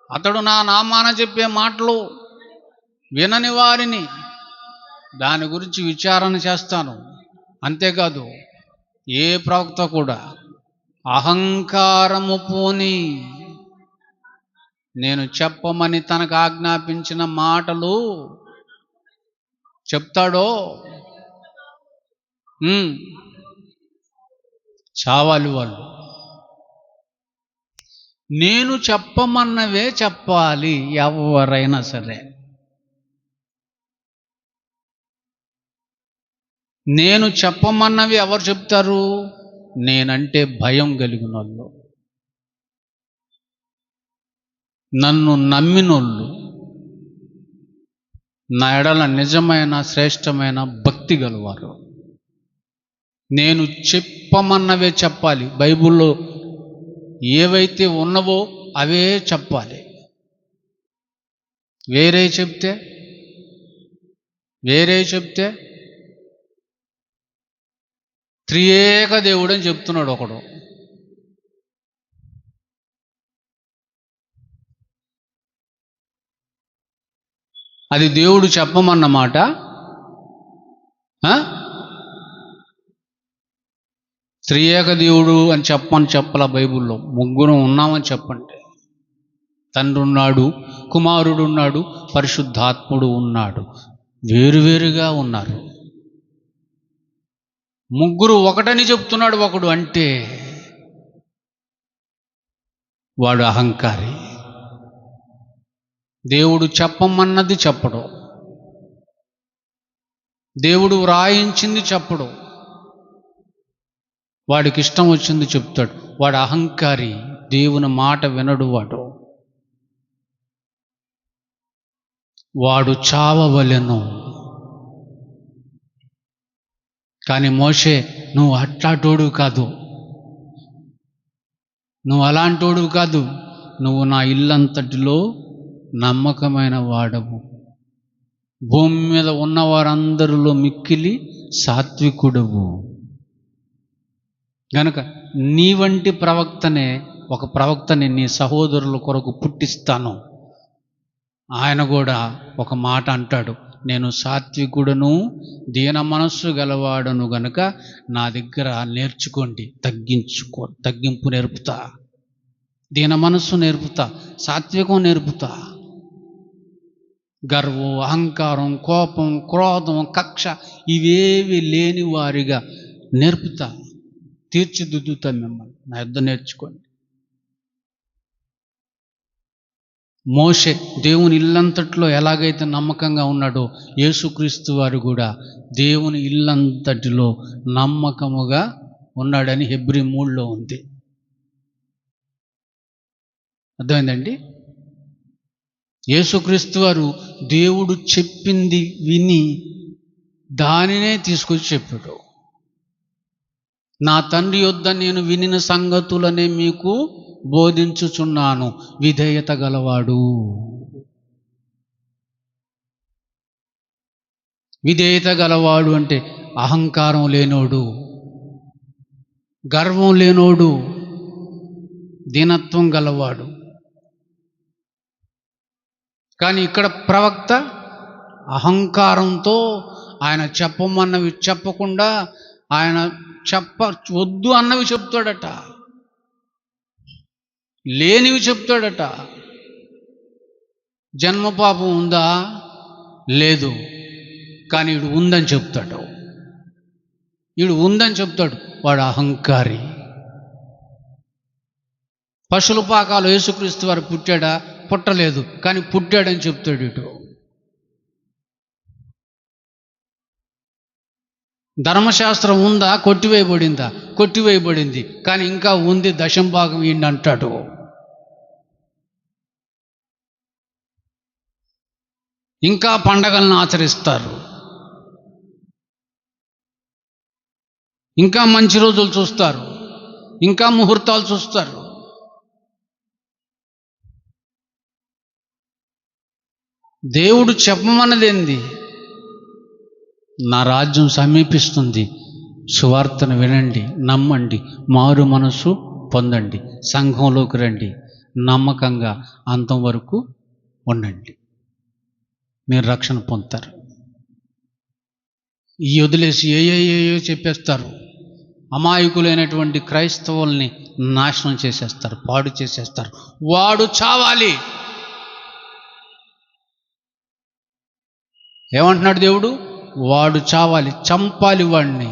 అతడు నా నామాన చెప్పే మాటలు వినని వారిని దాని గురించి విచారణ చేస్తాను. అంతేకాదు, ఏ ప్రవక్త కూడా అహంకారము పూని నేను చెప్పమని తనకు ఆజ్ఞాపించిన మాటలు చెప్తాడో చావాలి వాళ్ళు. నేను చెప్పమన్నవే చెప్పాలి ఎవరైనా సరే. నేను చెప్పమన్నవి ఎవరు చెప్తారు? నేనంటే భయం కలిగిన వాళ్ళు, నన్ను నమ్మినోళ్ళు, నా ఎడల నిజమైన శ్రేష్టమైన భక్తి గలవారు. నేను చెప్పమన్నవే చెప్పాలి. బైబిల్లో ఏవైతే ఉన్నవో అవే చెప్పాలి. వేరే చెప్తే త్రియేక దేవుడు అని చెప్తున్నాడు ఒకడు. అది దేవుడు చెప్పమన్నమాట. త్రియేక దేవుడు అని చెప్పాల బైబిల్లో. ముగ్గురు ఉన్నామని చెప్పండి. తండ్రి ఉన్నాడు, కుమారుడు ఉన్నాడు, పరిశుద్ధాత్ముడు ఉన్నాడు. వేరువేరుగా ఉన్నారు. ముగ్గురు ఒకటని చెప్తున్నాడు ఒకడు అంటే వాడు అహంకారి. దేవుడు చెప్పమన్నది చెప్పడు, దేవుడు వ్రాయించింది చెప్పడు, వాడికి ఇష్టం వచ్చింది చెప్తాడు. వాడు అహంకారి, దేవుని మాట వినడు. వాడు చావవలెను. కానీ మోషే, నువ్వు అట్లాంటోడు కాదు, నువ్వు అలాంటోడు కాదు, నువ్వు నా ఇల్లంతటిలో నమ్మకమైన వాడవు, భూమి మీద ఉన్నవారందరిలో మిక్కిలి సాత్వికుడవు, గనుక నీ వంటి ఒక ప్రవక్తని నీ సహోదరుల కొరకు పుట్టిస్తాను. ఆయన కూడా ఒక మాట అంటాడు, నేను సాత్వికుడును దీన మనస్సు గలవాడును గనుక నా దగ్గర నేర్చుకోండి. తగ్గింపు నేర్పుతా, దీన మనస్సు నేర్పుతా, సాత్వికం నేర్పుతా. గర్వం, అహంకారం, కోపం, క్రోధం, కక్ష ఇవేవి లేని వారిగా నేర్పుతా, తీర్చిదిద్దుతా మిమ్మల్ని. నా యొద్ద నేర్చుకోండి. మోషే దేవుని ఇల్లంతట్లో ఎలాగైతే నమ్మకంగా ఉన్నాడో, యేసుక్రీస్తు వారు కూడా దేవుని ఇల్లంతటిలో నమ్మకముగా ఉన్నాడని హెబ్రీ 3లో ఉంది. అర్థమైందండి? యేసుక్రీస్తు వారు దేవుడు చెప్పింది విని దానినే తీసుకొచ్చి చెప్పాడు. నా తండ్రి యొద్ద నేను వినిన సంగతులనే మీకు బోధించుచున్నాను. విధేయత గలవాడు. విధేయత గలవాడు అంటే అహంకారం లేనోడు, గర్వం లేనోడు, దీనత్వం గలవాడు. కానీ ఇక్కడ ప్రవక్త అహంకారంతో ఆయన చెప్పమన్నవి చెప్పకుండా ఆయన వద్దు అన్నవి చెప్తాడట, లేనివి చెప్తాడట. జన్మ పాపం ఉందా? లేదు, కానీ వీడు ఉందని చెప్తాడు. వీడు ఉందని చెప్తాడు. వాడు అహంకారి. పశువుల పాకాలు యేసుక్రీస్తు వారు పుట్టాడా? పుట్టలేదు, కానీ పుట్టాడని చెప్తాడు. ఇటు ధర్మశాస్త్రం ఉందా? కొట్టివేయబడిందా? కొట్టివేయబడింది, కానీ ఇంకా ఉంది, దశంభాగం ఈయన అంటాడు. ఇంకా పండగలను ఆచరిస్తారు, ఇంకా మంచి రోజులు చూస్తారు, ఇంకా ముహూర్తాలు చూస్తారు. దేవుడు చెప్పమన్నదేంది? నా రాజ్యం సమీపిస్తుంది, సువార్తను వినండి, నమ్మండి, మారు మనసు పొందండి, సంఘంలోకి రండి, నమ్మకంగా అంతం వరకు ఉండండి, మీరు రక్షణ పొందుతారు. ఈ వదిలేసి ఏయో చెప్పేస్తారు. అమాయకులైనటువంటి క్రైస్తవుల్ని నాశనం చేసేస్తారు, పాడు చేసేస్తారు. వాడు చావాలి. ఏమంటున్నాడు దేవుడు? వాడు చావాలి, చంపాలి వాడిని.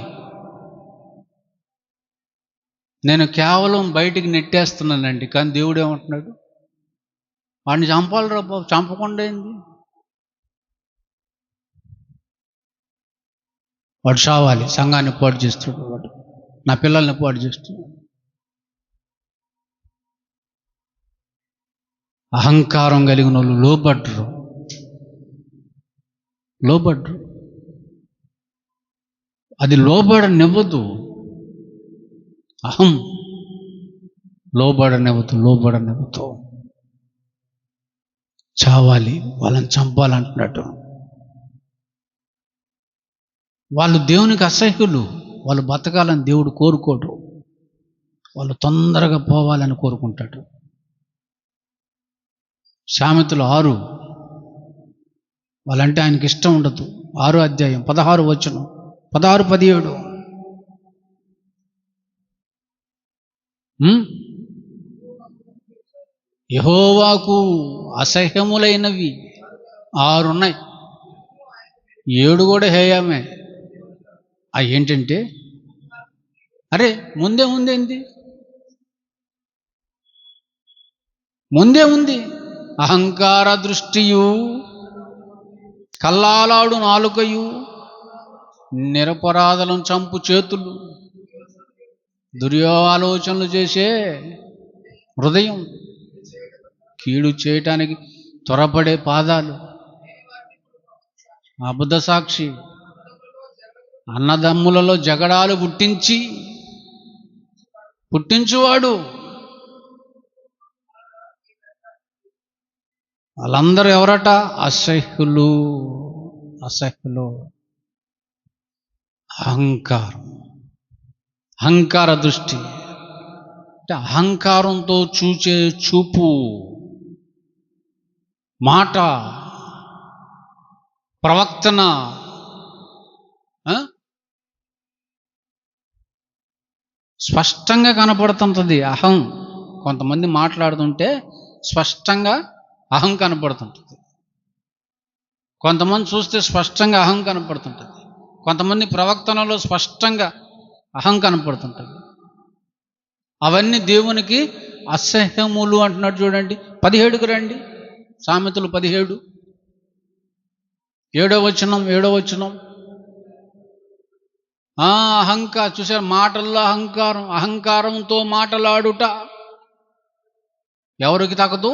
నేను కేవలం బయటికి నెట్టేస్తున్నానండి, కానీ దేవుడు ఏమంటున్నాడు? వాడిని చంపాలి రా బాబు, చంపకుండా ఏంది? వాడు చావాలి. సంఘాన్ని పాడు చేస్తున్నాడు వాడు, నా పిల్లల్ని పాడు చేస్తున్నాడు. అహంకారం కలిగిన వాళ్ళు లోబడ్రు. అది లోబడనివ్వదు. అహం లోబడనివ్వదు. చావాలి, వాళ్ళని చంపాలంటున్నాడు. వాళ్ళు దేవునికి అసహ్యులు. వాళ్ళు బతకాలని దేవుడు కోరుకోడు. వాళ్ళు తొందరగా పోవాలని కోరుకుంటాడు. సామెతలు 6, వాళ్ళంటే ఆయనకి ఇష్టం ఉండదు. 6వ అధ్యాయం 16 వచనం, 16, 17. యెహోవాకు అసహ్యములైనవి 6 ఉన్నాయి, 7 కూడా హేయమే. అవి ఏంటంటే, అరే ముందే ఉంది అహంకార దృష్టియు, కల్లాలాడు నాలుకయు, నిరపరాధలను చంపు చేతులు, దుర్యోఆలోచనలు చేసే హృదయం, కీడు చేయటానికి త్వరపడే పాదాలు, అబద్ధ సాక్షి, అన్నదమ్ములలో జగడాలు పుట్టించువాడు. వాళ్ళందరూ ఎవరట? అసహ్యులు. అహంకార దృష్టి అంటే అహంకారంతో చూచే చూపు, మాట, ప్రవక్తన స్పష్టంగా కనపడుతుంటుంది అహం. కొంతమంది మాట్లాడుతుంటే స్పష్టంగా అహం కనపడుతుంటుంది. కొంతమంది చూస్తే స్పష్టంగా అహం కనపడుతుంటుంది. కొంతమంది ప్రవక్తనలో స్పష్టంగా అహం కనపడుతుంటుంది. అవన్నీ దేవునికి అసహ్యములు అంటున్నాడు. చూడండి 17కి రండి, సామెతలు 17 7వ వచనం. అహంకారం చూసారు, మాటల్లో అహంకారంతో మాటలాడుట ఎవరికి తగదు?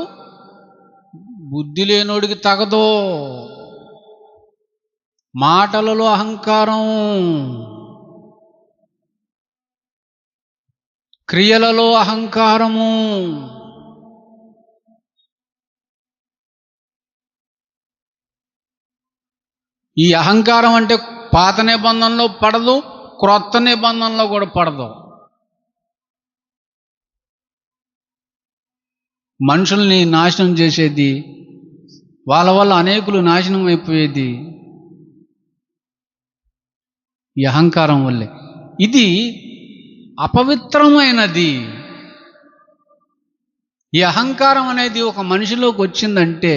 బుద్ధి లేనోడికి తగదు. మాటలలో అహంకారం, క్రియలలో అహంకారము. ఈ అహంకారం అంటే పాత నిబంధనలో పడదు, క్రొత్త నిబంధనలో కూడా పడదు. మనుషుల్ని నాశనం చేసేది, వాళ్ళ వల్ల అనేకులు నాశనం అయిపోయేది ఈ అహంకారం వల్లే. ఇది అపవిత్రమైనది. ఈ అహంకారం అనేది ఒక మనిషిలోకి వచ్చిందంటే,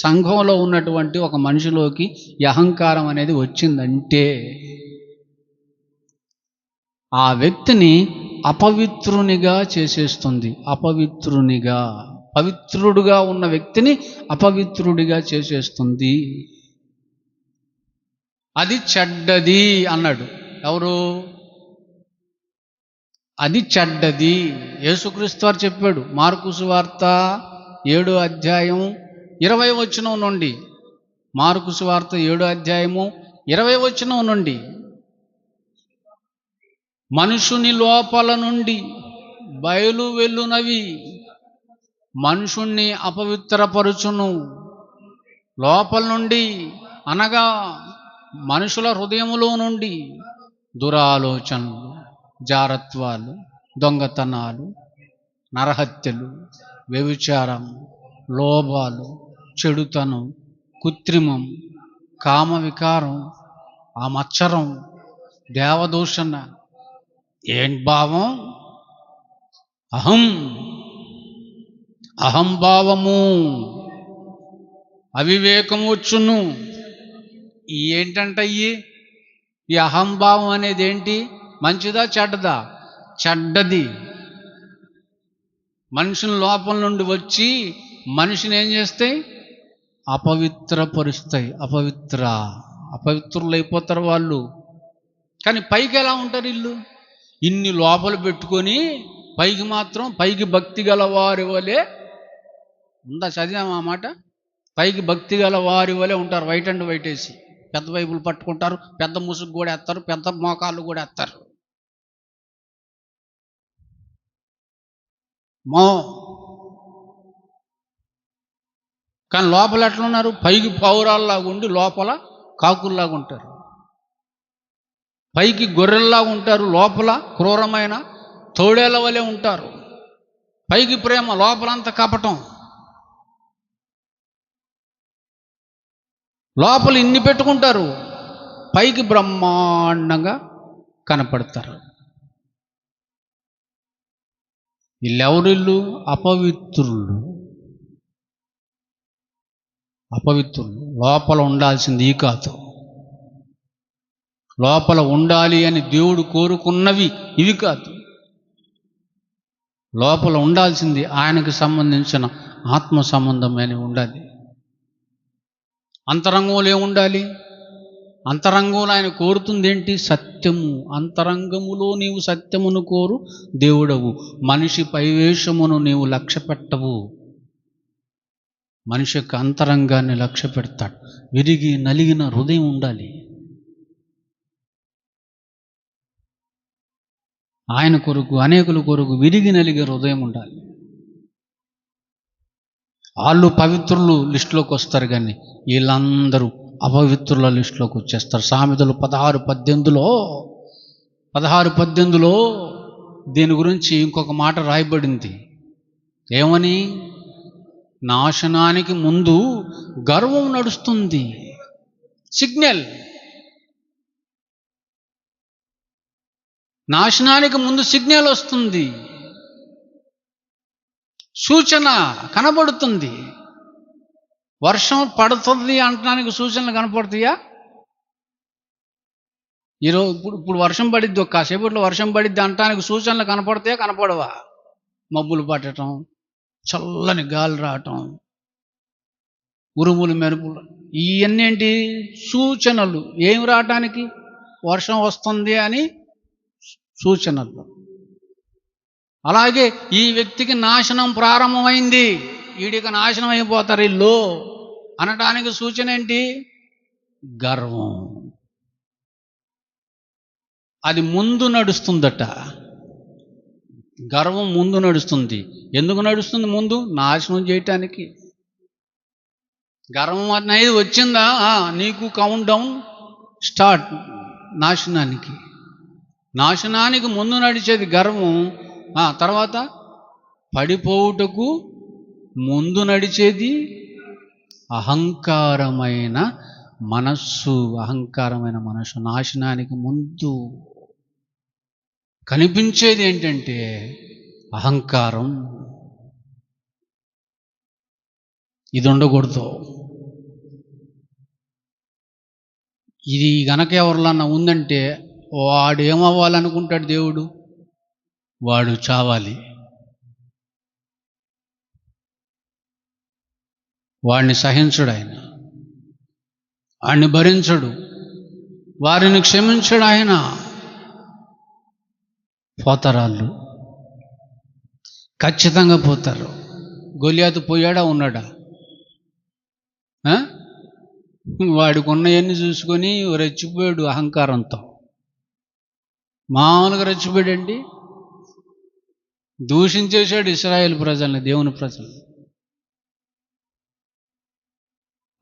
సంఘంలో ఉన్నటువంటి ఒక మనిషిలోకి ఈ అహంకారం అనేది వచ్చిందంటే ఆ వ్యక్తిని అపవిత్రునిగా చేసేస్తుంది. పవిత్రుడుగా ఉన్న వ్యక్తిని అపవిత్రుడిగా చేసేస్తుంది. అది చెడ్డది అన్నాడు. ఎవరు? అది చెడ్డది. యేసుక్రీస్తు వారు చెప్పాడు. మార్కు సువార్త 7వ అధ్యాయం 20వ వచనం నుండి. మార్కు సువార్త 7వ అధ్యాయము 20వ వచనం నుండి, మనుషుని లోపల నుండి బయలు వెల్లునవి మనుషుణ్ణి అపవిత్రపరుచును. లోపల నుండి అనగా మనుషుల హృదయములో నుండి దురాలోచనలు, జారత్వాలు, దొంగతనాలు, నరహత్యలు, వ్యభిచారం, లోభాలు, చెడుతనం, కృత్రిమం, కామవికారం, ఆమత్సరం, దేవదూషణ, ఏం భావం? అహంభావము, అవివేకం వచ్చును. ఏంటంట ఈ అహంభావం అనేది ఏంటి? మంచిదా చెడ్డదా? చెడ్డది. మనుషుల లోపల నుండి వచ్చి మనిషిని ఏం చేస్తాయి? అపవిత్రపరుస్తాయి. అపవిత్రులు అయిపోతారు వాళ్ళు. కానీ పైకి ఎలా ఉంటారు వీళ్ళు? ఇన్ని లోపలు పెట్టుకొని పైకి భక్తి గల వారి వలె ఉందా? చదివామా ఆ మాట? పైకి భక్తి గల వారి వలె ఉంటారు. వైట్ అండ్ వైట్ వేసి పెద్ద బైబుల్ పట్టుకుంటారు, పెద్ద ముసుగు కూడా వేస్తారు, పెద్ద మోకాళ్ళు కూడా వేస్తారు. కానీ లోపల ఎట్లున్నారు? పైకి పౌరాల్లాగా ఉండి లోపల కాకుల్లాగా ఉంటారు. పైకి గొర్రెల్లాగా ఉంటారు, లోపల క్రూరమైన తోడేళ్ల వలె ఉంటారు. పైకి ప్రేమ, లోపలంతా కపటం. లోపల ఇన్ని పెట్టుకుంటారు, పైకి బ్రహ్మాండంగా కనపడతారు. వీళ్ళెవరిల్లు? అపవిత్రులు. లోపల ఉండాల్సింది ఈ కాదు. లోపల ఉండాలి అని దేవుడు కోరుకున్నవి ఇవి కాదు. లోపల ఉండాల్సింది ఆయనకు సంబంధించిన ఆత్మ సంబంధమైన ఉండాలి. అంతరంగంలో ఏముండాలి? అంతరంగంలో ఆయన కోరుతుంది ఏంటి? సత్యము. అంతరంగములో నీవు సత్యమును కోరు దేవుడవు. మనిషి పైవేషమును నీవు లక్ష్య పెట్టవు. మనిషి యొక్క అంతరంగాన్ని లక్ష్య పెడతాడు. విరిగి నలిగిన హృదయం ఉండాలి. ఆయన కొరకు, అనేకుల కొరకు విరిగి నలిగే హృదయం ఉండాలి. వాళ్ళు పవిత్రులు లిస్టులోకి వస్తారు, కానీ వీళ్ళందరూ అపవిత్రుల లిస్టులోకి వచ్చేస్తారు. సామెతలు 16:18లో దీని గురించి ఇంకొక మాట రాయబడింది. ఏమని? నాశనానికి ముందు గర్వం నడుస్తుంది. సిగ్నల్. నాశనానికి ముందు సిగ్నల్ వస్తుంది, సూచన కనబడుతుంది. వర్షం పడుతుంది అంటానికి సూచనలు కనపడతాయా? ఈరోజు ఇప్పుడు వర్షం పడిద్ది, కాసేపట్లో వర్షం పడిద్ది అంటానికి సూచనలు కనపడతాయా? కనపడవా? మబ్బులు పట్టడం, చల్లని గాలి రావటం, ఉరుములు మెరుపులు, ఇవన్నీ ఏంటి? సూచనలు. ఏం రావటానికి? వర్షం వస్తుంది అని సూచనలు. అలాగే ఈ వ్యక్తికి నాశనం ప్రారంభమైంది, వీడికి నాశనం అయిపోతారు వీళ్ళు అనటానికి సూచన ఏంటి? గర్వం. అది ముందు నడుస్తుందట. గర్వం ముందు నడుస్తుంది. ఎందుకు నడుస్తుంది ముందు? నాశనం చేయటానికి. గర్వం అనేది వచ్చిందా, నీకు కౌంట్ డౌన్ స్టార్ట్ నాశనానికి. నాశనానికి ముందు నడిచేది గర్వం. తర్వాత పడిపోవుటకు ముందు నడిచేది అహంకారమైన మనస్సు. అహంకారమైన మనస్సు నాశనానికి ముందు కనిపించేది ఏంటంటే అహంకారం. ఇది ఉండకూడదు. ఇది గనక ఎవరిలన్నా ఉందంటే వాడు ఏమవ్వాలనుకుంటాడు దేవుడు? వాడు చావాలి. వాడిని సహించడు ఆయన, వాడిని భరించడు, వారిని క్షమించడు ఆయన. పోతారాళ్ళు, ఖచ్చితంగా పోతారు. గొలియాతు పోయాడా? ఉన్నాడా? వాడికి ఉన్నవన్నీ చూసుకొని రెచ్చిపోయాడు అహంకారంతో. మామూలుగా రెచ్చిపోయాడండి. దూషించేశాడు ఇశ్రాయేలు ప్రజల్ని, దేవుని ప్రజల్ని.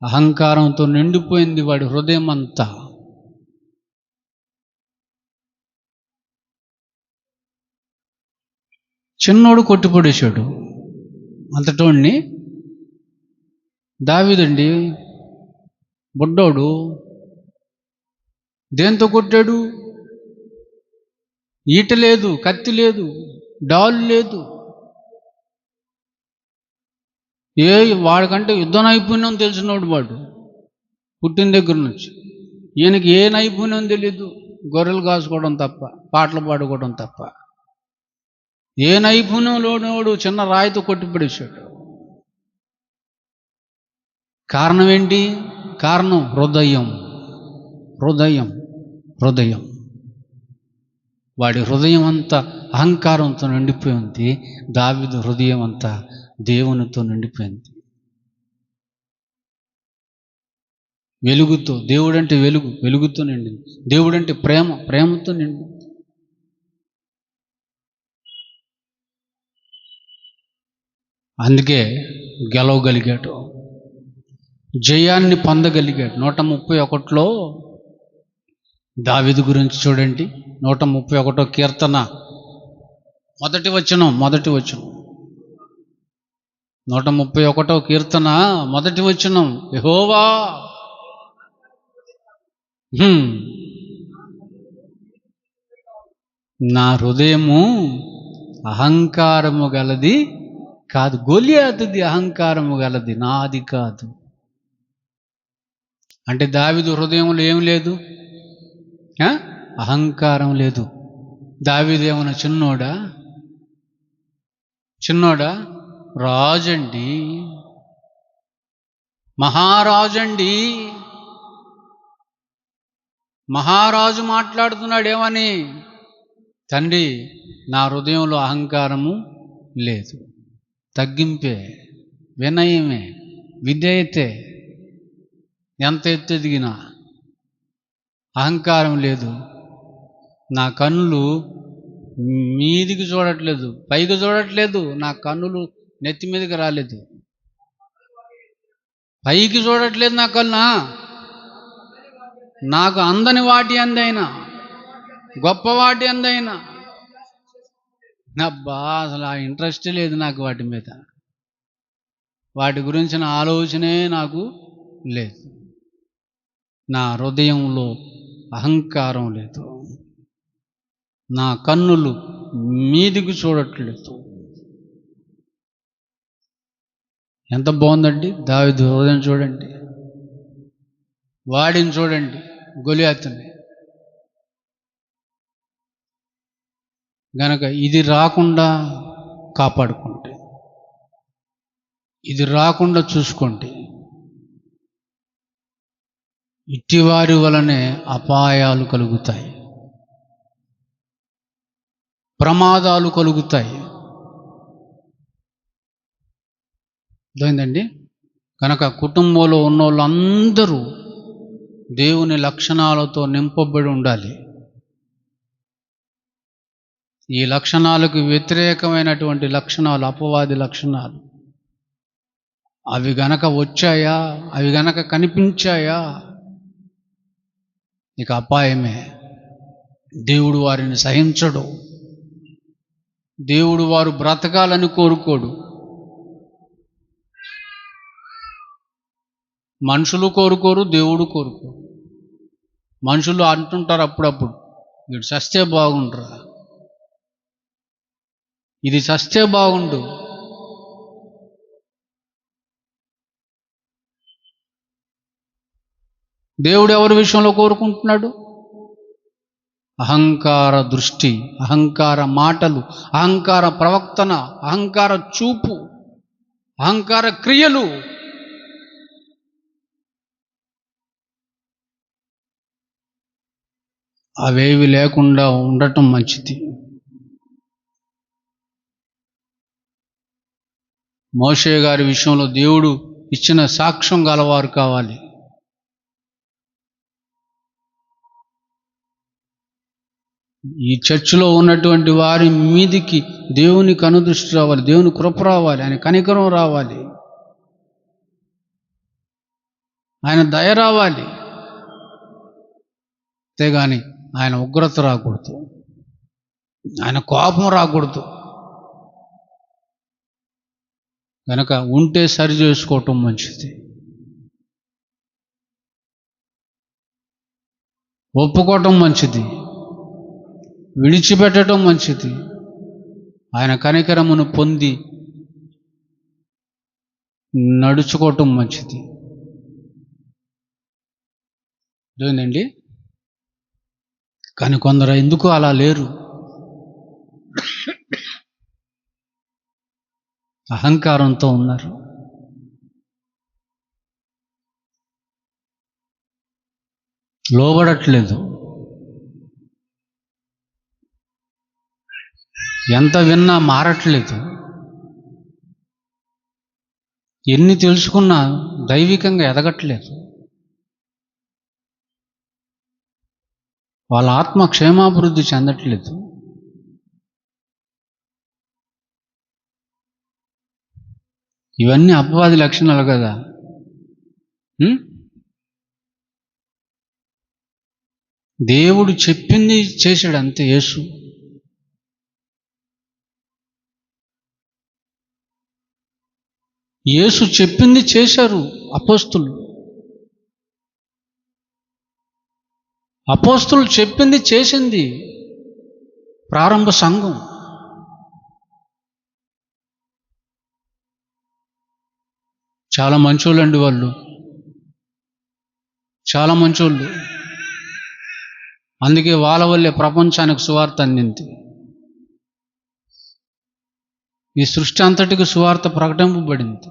అహంకారంతో నిండిపోయింది వాడి హృదయం అంతా. చిన్నోడు కొట్టిపడేశాడు అంతటోడిని. దావీదండి బుడ్డోడు, దేంతో కొట్టాడు? ఈట లేదు, కత్తి లేదు, డాల్ లేదు. వాడికంటే యుద్ధ నైపుణ్యం తెలిసినోడు వాడు పుట్టిన దగ్గర నుంచి. ఈయనకి ఏ నైపుణ్యం తెలీదు, గొర్రెలు కాసుకోవడం తప్ప, పాటలు పాడుకోవడం తప్ప. ఏ నైపుణ్యంలోనోడు చిన్న రాయితో కొట్టిపడేశాడు. కారణం ఏంటి? కారణం హృదయం. హృదయం హృదయం వాడి హృదయం అంతా అహంకారంతో నిండిపోయి ఉంది. దావీదు హృదయం అంతా దేవునితో నిండిపోయింది. వెలుగుతో, దేవుడంటే వెలుగు, వెలుగుతో నిండింది. దేవుడంటే ప్రేమ, ప్రేమతో నిండింది. అందుకే గెలవగలిగాడు, జయాన్ని పొందగలిగాడు. 131లో దావీదు గురించి చూడండి. 131 కీర్తన మొదటి వచనం. 131 కీర్తన మొదటి వచనం. యెహోవా నా హృదయము అహంకారము గలది కాదు. గొలియాతుది అహంకారము గలది, నాది కాదు. అంటే దావీదు హృదయంలో ఏం లేదు? అహంకారం లేదు. దావీదు ఏమన్నా చిన్నోడా? రాజండి, మహారాజండి. మహారాజు మాట్లాడుతున్నాడు ఏమని? తండ్రి, నా హృదయంలో అహంకారము లేదు. తగ్గింపే, వినయమే, విధేయతే. ఎంత ఎత్తు ఎదిగినా అహంకారం లేదు. నా కన్నులు మీదికి చూడట్లేదు, పైకి చూడట్లేదు. నా కన్నులు నెత్తి మీదకి రాలేదు, పైకి చూడట్లేదు. నా కన్ను నాకు అందని వాటి అందైనా, గొప్ప వాటి అందైనా. అబ్బా, అసలు ఆ ఇంట్రెస్ట్ లేదు నాకు వాటి మీద. వాటి గురించిన ఆలోచనే నాకు లేదు. నా హృదయంలో అహంకారం లేదు, నా కన్నులు మీదికి చూడట్లేదు. ఎంత బాగుందండి దావీదు హృదయం చూడండి, వాడిని చూడండి, గొలియాతుని. గనక ఇది రాకుండా కాపాడుకోండి, ఇది రాకుండా చూసుకోండి. ఇట్టివారి వలనే అపాయాలు కలుగుతాయి, ప్రమాదాలు కలుగుతాయి. అర్థమైందండి? కనుక కుటుంబంలో ఉన్న వాళ్ళందరూ దేవుని లక్షణాలతో నింపబడి ఉండాలి. ఈ లక్షణాలకు వ్యతిరేకమైనటువంటి లక్షణాలు, అపవాది లక్షణాలు, అవి గనక వచ్చాయా, అవి గనక కనిపించాయా, ఇక అపాయమే. దేవుడు వారిని సహించడు, దేవుడు వారు బ్రతకాలని కోరుకోడు. మనుషులు కోరుకోరు, దేవుడు కోరుకోరు. మనుషులు అంటుంటారు అప్పుడప్పుడు, వీడు చస్తే బాగుండురా, ఇది చస్తే బాగుండు. దేవుడు ఎవరి విషయంలో కోరుకుంటున్నాడు? అహంకార దృష్టి, అహంకార మాటలు, అహంకార ప్రవర్తన, అహంకార చూపు, అహంకార క్రియలు. అవేవి లేకుండా ఉండటం మంచిది. మోషే గారి విషయంలో దేవుడు ఇచ్చిన సాక్ష్యం గలవారు కావాలి. ఈ చర్చిలో ఉన్నటువంటి వారి మీదికి దేవుని కనుదృష్టి రావాలి, దేవుని కృప రావాలి, ఆయన కనికరం రావాలి, ఆయన దయ రావాలి. అంతేగాని ఆయన ఉగ్రత రాకూడదు, ఆయన కోపం రాకూడదు. కనుక ఉంటే సరి చేసుకోవటం మంచిది, ఒప్పుకోవటం మంచిది, విడిచిపెట్టడం మంచిది, ఆయన కనికరమును పొంది నడుచుకోవటం మంచిది. అదేనండి. కానీ కొందరు ఎందుకు అలా లేరు? అహంకారంతో ఉన్నారు. లోబడట్లేదు. ఎంత విన్నా మారట్లేదు. ఎన్ని తెలుసుకున్నా దైవికంగా ఎదగట్లేదు. వాళ్ళ ఆత్మ క్షేమాభివృద్ధి చెందట్లేదు. ఇవన్నీ అపవాది లక్షణాలు కదా. దేవుడు చెప్పింది చేశాడు అంతే. యేసు చెప్పింది చేశారు అపోస్తులు. అపోస్తులు చెప్పింది చేసింది ప్రారంభ సంఘం. చాలా మంచోళ్ళు అండి వాళ్ళు, చాలా మంచోళ్ళు. అందుకే వాళ్ళ వల్లే ప్రపంచానికి సువార్త అందింది. ఈ సృష్టి అంతటికి సువార్త ప్రకటింపబడింది,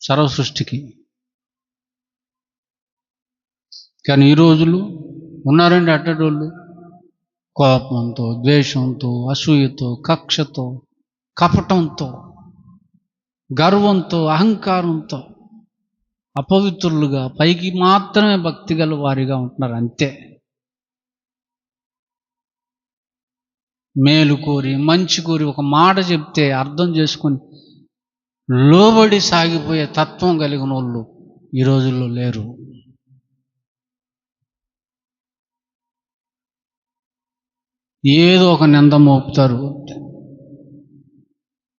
సర్వ సృష్టికి. కానీ ఈ రోజులు ఉన్నారండి అట్టడోళ్ళు, కోపంతో, ద్వేషంతో, అసూయతో, కక్షతో, కపటంతో, గర్వంతో, అహంకారంతో అపవిత్రులుగా, పైకి మాత్రమే భక్తి గల వారిగా ఉంటున్నారు అంతే. మేలు కోరి, మంచి కోరి, ఒక మాట చెప్తే అర్థం చేసుకొని లోబడి సాగిపోయే తత్వం కలిగిన వాళ్ళు ఈ రోజుల్లో లేరు. ఏదో ఒక నింద మోపుతారు,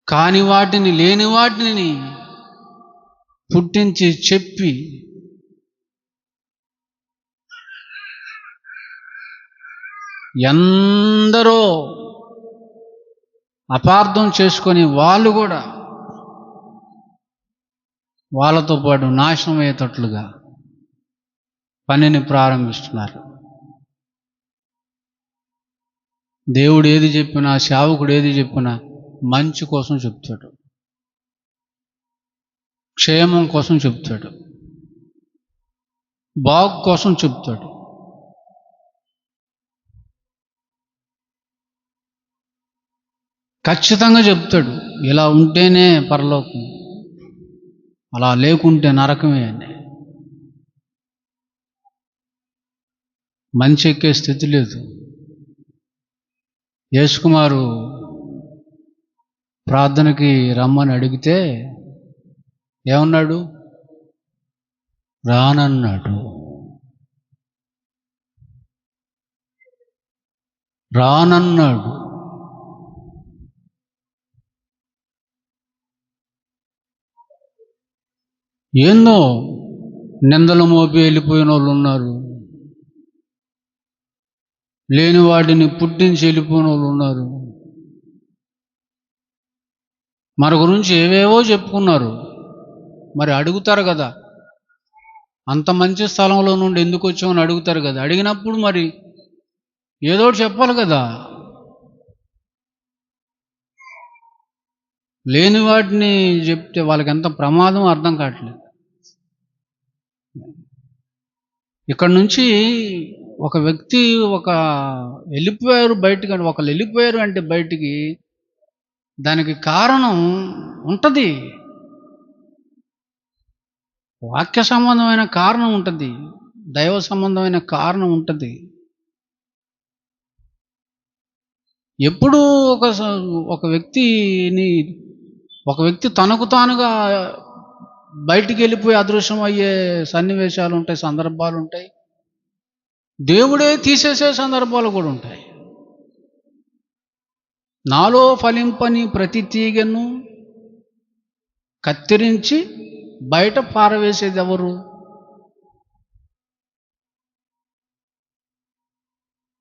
కాని వాటిని లేని వాటిని పుట్టించి చెప్పి ఎందరో అపార్థం చేసుకొని వాళ్ళు కూడా వాళ్ళతో పాటు నాశనం అయ్యేటట్లుగా పనిని ప్రారంభిస్తున్నారు. దేవుడు ఏది చెప్పినా, సేవకుడు ఏది చెప్పినా మంచి కోసం చెప్తాడు, క్షేమం కోసం చెప్తాడు, బాగు కోసం చెప్తాడు. ఖచ్చితంగా చెప్తాడు, ఇలా ఉంటేనే పరలోకం, అలా లేకుంటే నరకమే అని. మంచి ఎక్కే స్థితి లేదు. యేసుకుమారు ప్రార్థనకి రమ్మని అడిగితే ఏమన్నాడు? రానన్నాడు. రానన్నాడు. ఏందో నిందలు మోపి వెళ్ళిపోయిన వాళ్ళు ఉన్నారు, లేని వాడిని పుట్టించి వెళ్ళిపోయిన వాళ్ళు ఉన్నారు, మన గురించి ఏవేవో చెప్పుకున్నారు. మరి అడుగుతారు కదా, అంత మంచి స్థలంలో నుండి ఎందుకు వచ్చామని అడుగుతారు కదా. అడిగినప్పుడు మరి ఏదో చెప్పాలి కదా. లేని వాటిని చెప్తే వాళ్ళకి ఎంత ప్రమాదం అర్థం కావట్లేదు. ఇక్కడ నుంచి ఒక వ్యక్తి వెళ్ళిపోయారు బయటికి, ఒకళ్ళు వెళ్ళిపోయారు అంటే బయటికి, దానికి కారణం ఉంటుంది, వాక్య సంబంధమైన కారణం ఉంటుంది, దైవ సంబంధమైన కారణం ఉంటుంది. ఎప్పుడు ఒక వ్యక్తి తనకు తానుగా బయటికి వెళ్ళిపోయి అదృశ్యం అయ్యే సన్నివేశాలు ఉంటాయి, సందర్భాలు ఉంటాయి. దేవుడే తీసేసే సందర్భాలు కూడా ఉంటాయి. నాలో ఫలింపని ప్రతి తీగను కత్తిరించి బయట పారవేసేది ఎవరు?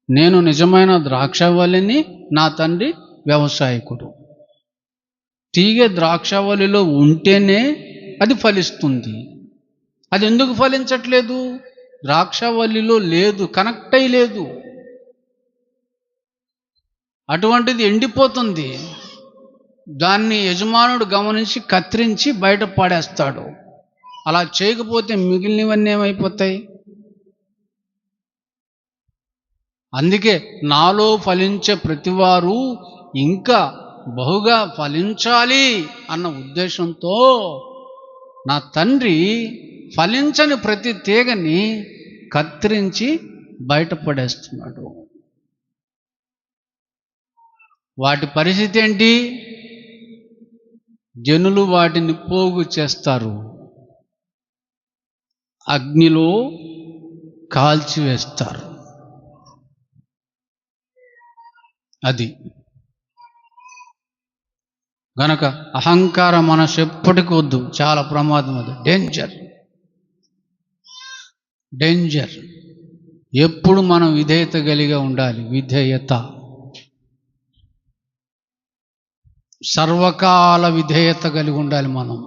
నేను నిజమైన ద్రాక్షవల్లిని, నా తండ్రి వ్యవసాయకుడు. తీగ ద్రాక్షవల్లిలో ఉంటేనే అది ఫలిస్తుంది. అది ఎందుకు ఫలించట్లేదు? ద్రాక్షవల్లిలో లేదు, కనెక్ట్ అయి లేదు. అటువంటిది ఎండిపోతుంది. దాన్ని యజమానుడు గమనించి కత్తిరించి బయట పడేస్తాడు. అలా చేయకపోతే మిగిలినవన్నీ ఏమైపోతాయి? అందుకే నాలో ఫలించే ప్రతివారు ఇంకా బహుగా ఫలించాలి అన్న ఉద్దేశంతో నా తండ్రి ఫలించని ప్రతి తీగని కత్తిరించి బయటపడేస్తున్నాడు. వాటి పరిస్థితి ఏంటి? జనులు వాటిని పోగు చేస్తారు, అగ్నిలో కాల్చివేస్తారు. అది గనక అహంకార మనసు ఎప్పటికీ వద్దు, చాలా ప్రమాదం. అది డేంజర్. ఎప్పుడు మనం విధేయత కలిగి ఉండాలి. విధేయత, సర్వకాల విధేయత కలిగి ఉండాలి. మనం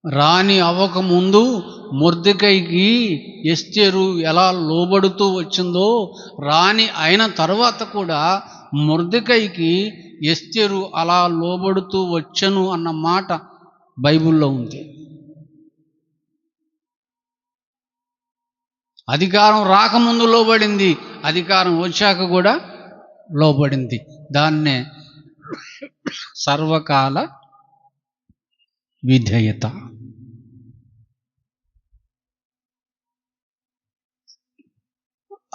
రాణి అవ్వకముందు మొర్దెకైకి ఎస్తేరు ఎలా లోబడుతూ వచ్చిందో, రాణి అయిన తర్వాత కూడా మొర్దెకైకి ఎస్తేరు అలా లోబడుతూ వచ్చను అన్న మాట బైబిల్లో ఉంది. అధికారం రాకముందు లోబడింది, అధికారం వచ్చాక కూడా లోబడింది. దాన్నే సర్వకాల విధేయత.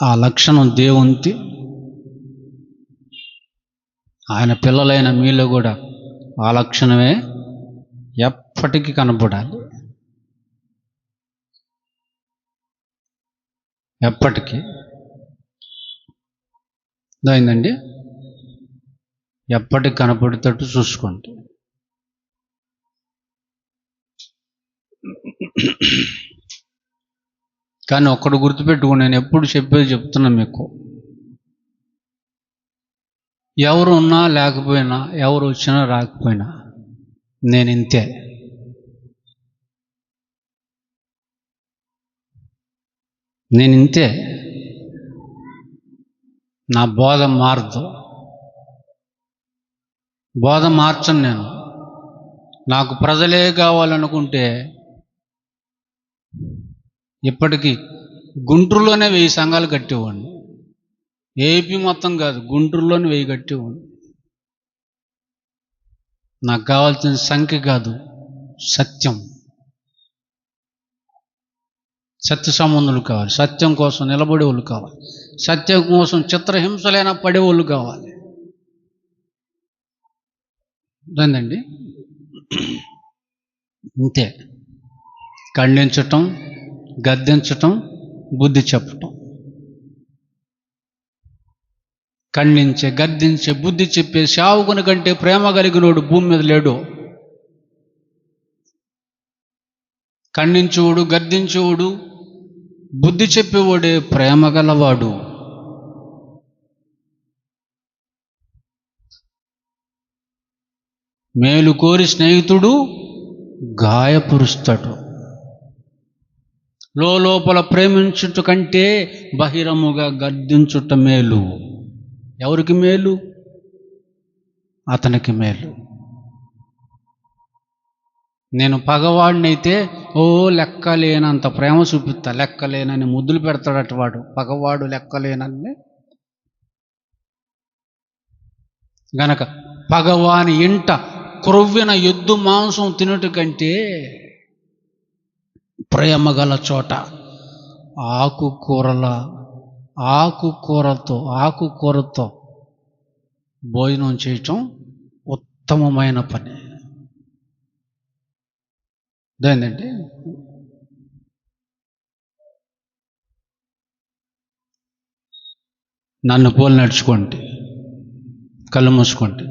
ఆ లక్షణం దేవునికి, ఆయన పిల్లలైన మీలో కూడా ఆ లక్షణమే ఎప్పటికీ కనపడాలి. ఎప్పటికీ అయిందండి, ఎప్పటికి కనపడేటట్టు చూసుకోండి. కానీ ఒక్కడు గుర్తుపెట్టుకుని, నేను ఎప్పుడు చెప్పేది చెప్తున్నా మీకు, ఎవరు ఉన్నా లేకపోయినా, ఎవరు వచ్చినా రాకపోయినా నేను ఇంతే. నేను ఇంతే. నా బోధ మారదు, బోధ మార్చను నేను. నాకు ప్రజలే కావాలనుకుంటే ఇప్పటికీ గుంటూరులోనే 1000 సంఘాలు కట్టేవాడిని. ఏపీ మొత్తం కాదు, గుంటూరులోనే 1000 కట్టేవాడిని. నాకు కావాల్సిన సంఖ్య కాదు, సత్యం. సత్య సంబంధులు కావాలి, సత్యం కోసం నిలబడేవాళ్ళు కావాలి, సత్యం కోసం చిత్రహింసలైనా పడేవాళ్ళు కావాలి. ఏందండి? అంతే. ఖండించటం, గద్దించటం, బుద్ధి చెప్పటం. ఖండించే, గద్దించే, బుద్ధి చెప్పే సేవకుని కంటే ప్రేమ కలిగినోడు భూమి మీద లేడు. ఖండించేవాడు, గద్దించేవాడు, బుద్ధి చెప్పేవాడే ప్రేమ గలవాడు. మేలు కోరి స్నేహితుడు గాయపరుస్తాడు. లోపల ప్రేమించుట కంటే బహిరముగా గద్దించుట మేలు. ఎవరికి మేలు? అతనికి మేలు. నేను పగవాడినైతే లెక్కలేనంత ప్రేమ చూపిస్తా, లెక్కలేనని ముద్దులు పెడతాడట వాడు. పగవాడు లెక్కలేనని గనక పగవాని ఇంట క్రొవ్విన ఎద్దు మాంసం తినట కంటే ప్రేమ గల చోట ఆకుకూరతో భోజనం చేయటం ఉత్తమమైన పని. అదేంటంటే నన్ను పోలి నడుచుకోండి, కళ్ళు మూసుకోండి.